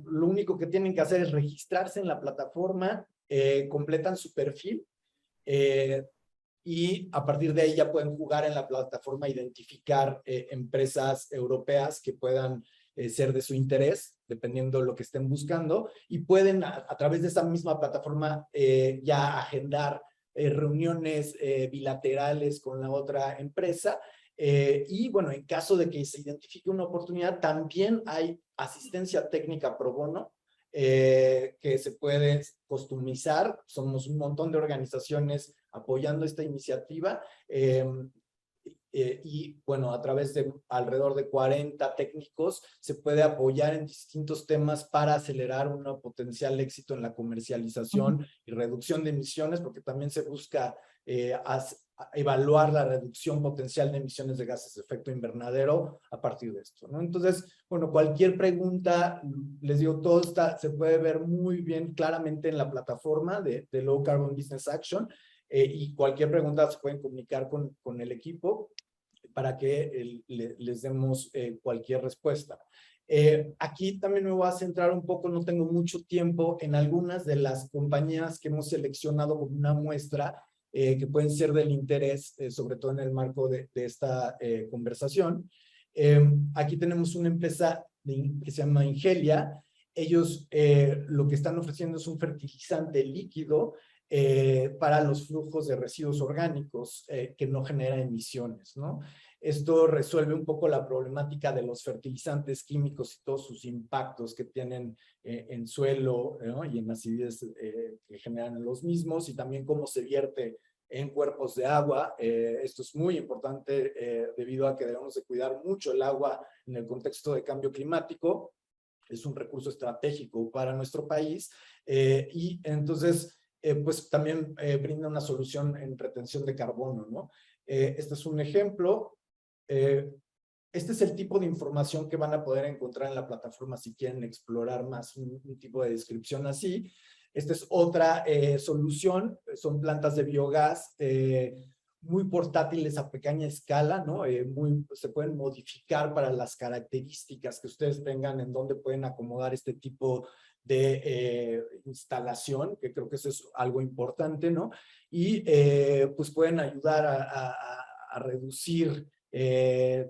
lo único que tienen que hacer es registrarse en la plataforma, completan su perfil y a partir de ahí ya pueden jugar en la plataforma, identificar empresas europeas que puedan ser de su interés, dependiendo de lo que estén buscando, y pueden a través de esa misma plataforma ya agendar reuniones bilaterales con la otra empresa. Y bueno, en caso de que se identifique una oportunidad, también hay asistencia técnica pro bono que se puede customizar. Somos un montón de organizaciones apoyando esta iniciativa y bueno, a través de alrededor de 40 técnicos se puede apoyar en distintos temas para acelerar un potencial éxito en la comercialización y reducción de emisiones, porque también se busca evaluar la reducción potencial de emisiones de gases de efecto invernadero a partir de esto, ¿no? Entonces, bueno, cualquier pregunta, les digo, todo se puede ver muy bien claramente en la plataforma de Low Carbon Business Action, y cualquier pregunta se pueden comunicar con el equipo para que les demos cualquier respuesta. Aquí también me voy a centrar un poco, no tengo mucho tiempo, en algunas de las compañías que hemos seleccionado como una muestra que pueden ser del interés, sobre todo en el marco de esta conversación. Aquí tenemos una empresa que se llama Ingelia. Ellos lo que están ofreciendo es un fertilizante líquido para los flujos de residuos orgánicos que no genera emisiones, ¿no? Esto resuelve un poco la problemática de los fertilizantes químicos y todos sus impactos que tienen en suelo, ¿no? Y en acidez que generan los mismos, y también cómo se vierte en cuerpos de agua. Esto es muy importante debido a que debemos de cuidar mucho el agua en el contexto de cambio climático. Es un recurso estratégico para nuestro país y entonces pues también brinda una solución en retención de carbono, ¿no? Este es un ejemplo. Este es el tipo de información que van a poder encontrar en la plataforma si quieren explorar más un tipo de descripción así. Esta es otra solución, son plantas de biogás muy portátiles a pequeña escala, ¿no? Se pueden modificar para las características que ustedes tengan en donde pueden acomodar este tipo de instalación, que creo que eso es algo importante, ¿no? Y pues pueden ayudar a reducir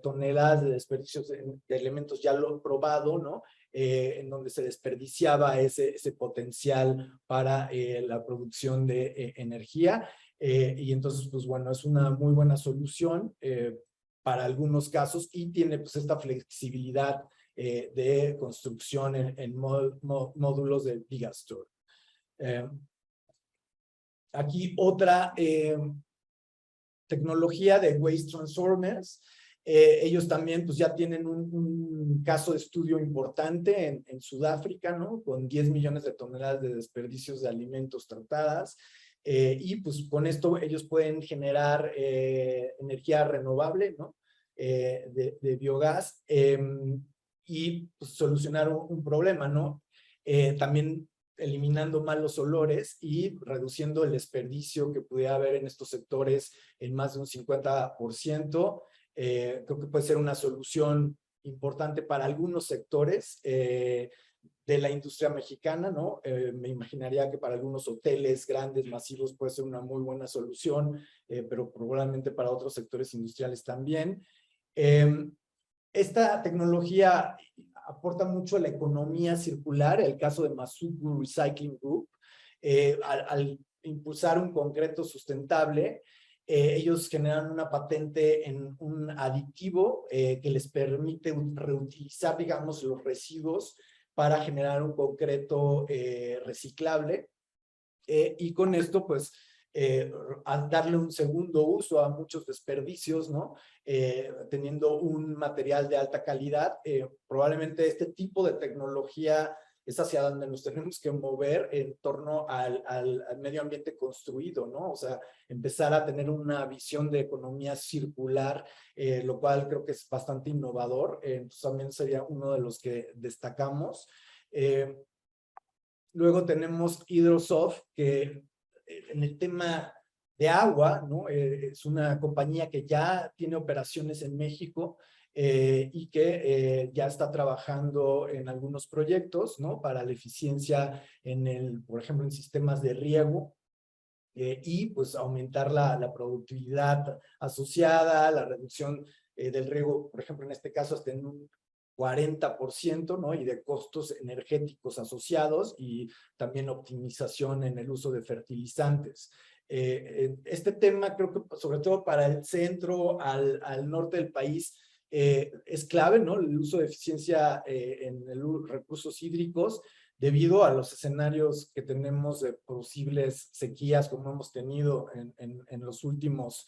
toneladas de desperdicios de elementos ya lo probado, ¿no? En donde se desperdiciaba ese potencial para la producción de energía. Y entonces, pues bueno, es una muy buena solución para algunos casos y tiene pues esta flexibilidad de construcción en módulos de Gigastore. Aquí otra tecnología de Waste Transformers. Ellos también pues ya tienen un caso de estudio importante en Sudáfrica, ¿no? Con 10 millones de toneladas de desperdicios de alimentos tratadas. Y pues con esto ellos pueden generar energía renovable, ¿no? De biogás y pues, solucionar un problema, ¿no? También eliminando malos olores y reduciendo el desperdicio que pudiera haber en estos sectores en más de un 50%. Creo que puede ser una solución importante para algunos sectores de la industria mexicana, ¿no? Me imaginaría que para algunos hoteles grandes, masivos, puede ser una muy buena solución, pero probablemente para otros sectores industriales también. Esta tecnología aporta mucho a la economía circular, el caso de Masuku Recycling Group, al impulsar un concreto sustentable. Ellos generan una patente en un aditivo que les permite reutilizar, digamos, los residuos para generar un concreto reciclable. Y con esto, pues, al darle un segundo uso a muchos desperdicios, ¿no? Teniendo un material de alta calidad, probablemente este tipo de tecnología es hacia donde nos tenemos que mover en torno al medio ambiente construido, ¿no? O sea, empezar a tener una visión de economía circular, lo cual creo que es bastante innovador. Entonces también sería uno de los que destacamos. Luego tenemos Hydrosoft, que en el tema de agua, ¿no? Es una compañía que ya tiene operaciones en México y que ya está trabajando en algunos proyectos, ¿no? Para la eficiencia por ejemplo, en sistemas de riego y pues aumentar la productividad asociada, la reducción del riego, por ejemplo, en este caso hasta en un 40%, ¿no? Y de costos energéticos asociados y también optimización en el uso de fertilizantes. Este tema creo que sobre todo para el centro al norte del país es clave, ¿no? El uso de eficiencia en recursos hídricos debido a los escenarios que tenemos de posibles sequías como hemos tenido en los últimos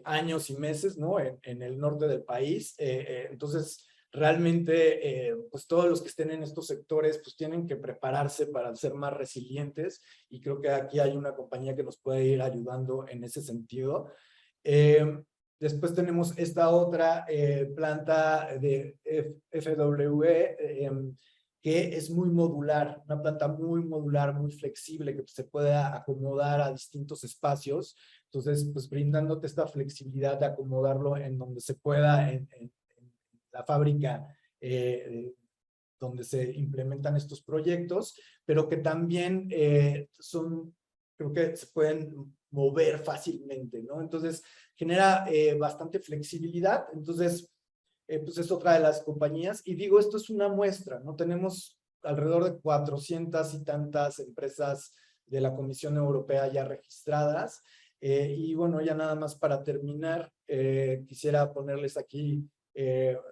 años y meses, ¿no? En el norte del país. Entonces, realmente, pues todos los que estén en estos sectores, pues tienen que prepararse para ser más resilientes y creo que aquí hay una compañía que nos puede ir ayudando en ese sentido. Después tenemos esta otra planta de FWE, que es muy modular, una planta muy modular, muy flexible, que se puede acomodar a distintos espacios. Entonces, pues brindándote esta flexibilidad de acomodarlo en donde se pueda, en la fábrica donde se implementan estos proyectos, pero que también creo que se pueden mover fácilmente, ¿no? Entonces, genera bastante flexibilidad. Entonces, pues es otra de las compañías. Y digo, esto es una muestra, ¿no? Tenemos alrededor de 400 y tantas empresas de la Comisión Europea ya registradas. Y bueno, ya nada más para terminar, quisiera ponerles aquí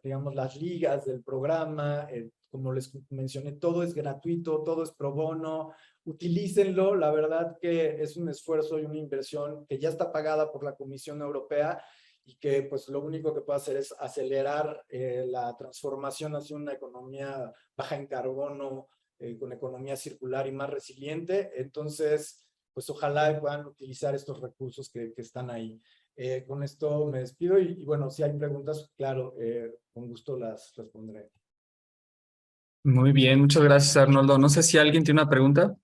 digamos, las ligas del programa. Como les mencioné, todo es gratuito, todo es pro bono, utilícenlo. La verdad que es un esfuerzo y una inversión que ya está pagada por la Comisión Europea y que pues lo único que puede hacer es acelerar la transformación hacia una economía baja en carbono, con economía circular y más resiliente. Entonces, pues ojalá puedan utilizar estos recursos que están ahí. Con esto me despido y bueno, si hay preguntas, claro, con gusto las responderé. Muy bien, muchas gracias, Arnoldo. No sé si alguien tiene una pregunta.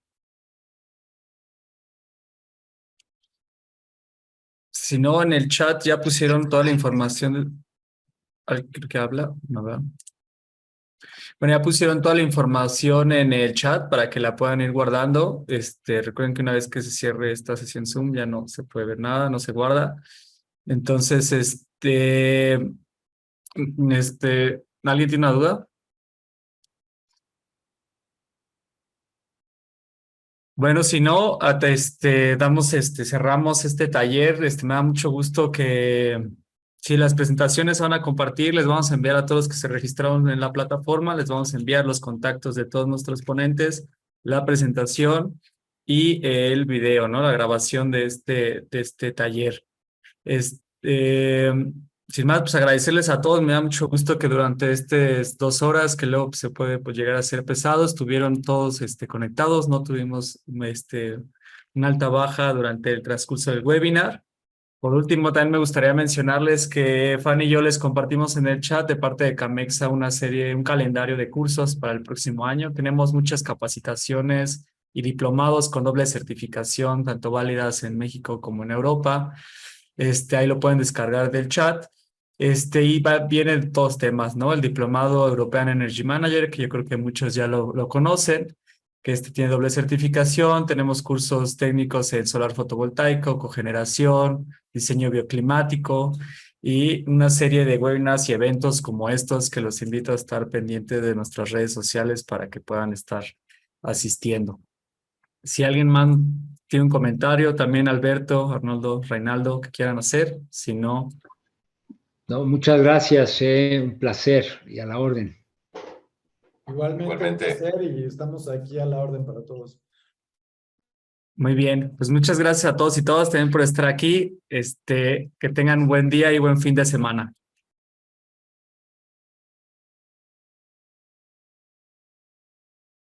Si no, en el chat ya pusieron toda la información. ¿Alguien que habla? No, ¿verdad? Bueno, ya pusieron toda la información en el chat para que la puedan ir guardando. Recuerden que una vez que se cierre esta sesión Zoom ya no se puede ver nada, no se guarda. Entonces, ¿alguien tiene una duda? Bueno, si no, cerramos este taller. Me da mucho gusto que si las presentaciones se van a compartir, les vamos a enviar a todos los que se registraron en la plataforma, les vamos a enviar los contactos de todos nuestros ponentes, la presentación y el video, ¿no? La grabación de este taller. Sin más, pues agradecerles a todos. Me da mucho gusto que durante estas 2 horas, que luego se puede pues, llegar a ser pesado, estuvieron todos conectados, no tuvimos una alta baja durante el transcurso del webinar. Por último, también me gustaría mencionarles que Fanny y yo les compartimos en el chat de parte de Camexa un calendario de cursos para el próximo año. Tenemos muchas capacitaciones y diplomados con doble certificación, tanto válidas en México como en Europa. Ahí lo pueden descargar del chat. Vienen 2 temas, ¿no? El Diplomado European Energy Manager, que yo creo que muchos ya lo conocen, que tiene doble certificación. Tenemos cursos técnicos en solar fotovoltaico, cogeneración, diseño bioclimático y una serie de webinars y eventos como estos que los invito a estar pendientes de nuestras redes sociales para que puedan estar asistiendo. Si alguien más tiene un comentario, también Alberto, Arnoldo, Reinaldo, que quieran hacer. Si no... No, muchas gracias, un placer y a la orden. Igualmente. Un placer y estamos aquí a la orden para todos. Muy bien, pues muchas gracias a todos y todas también por estar aquí. Que tengan un buen día y buen fin de semana.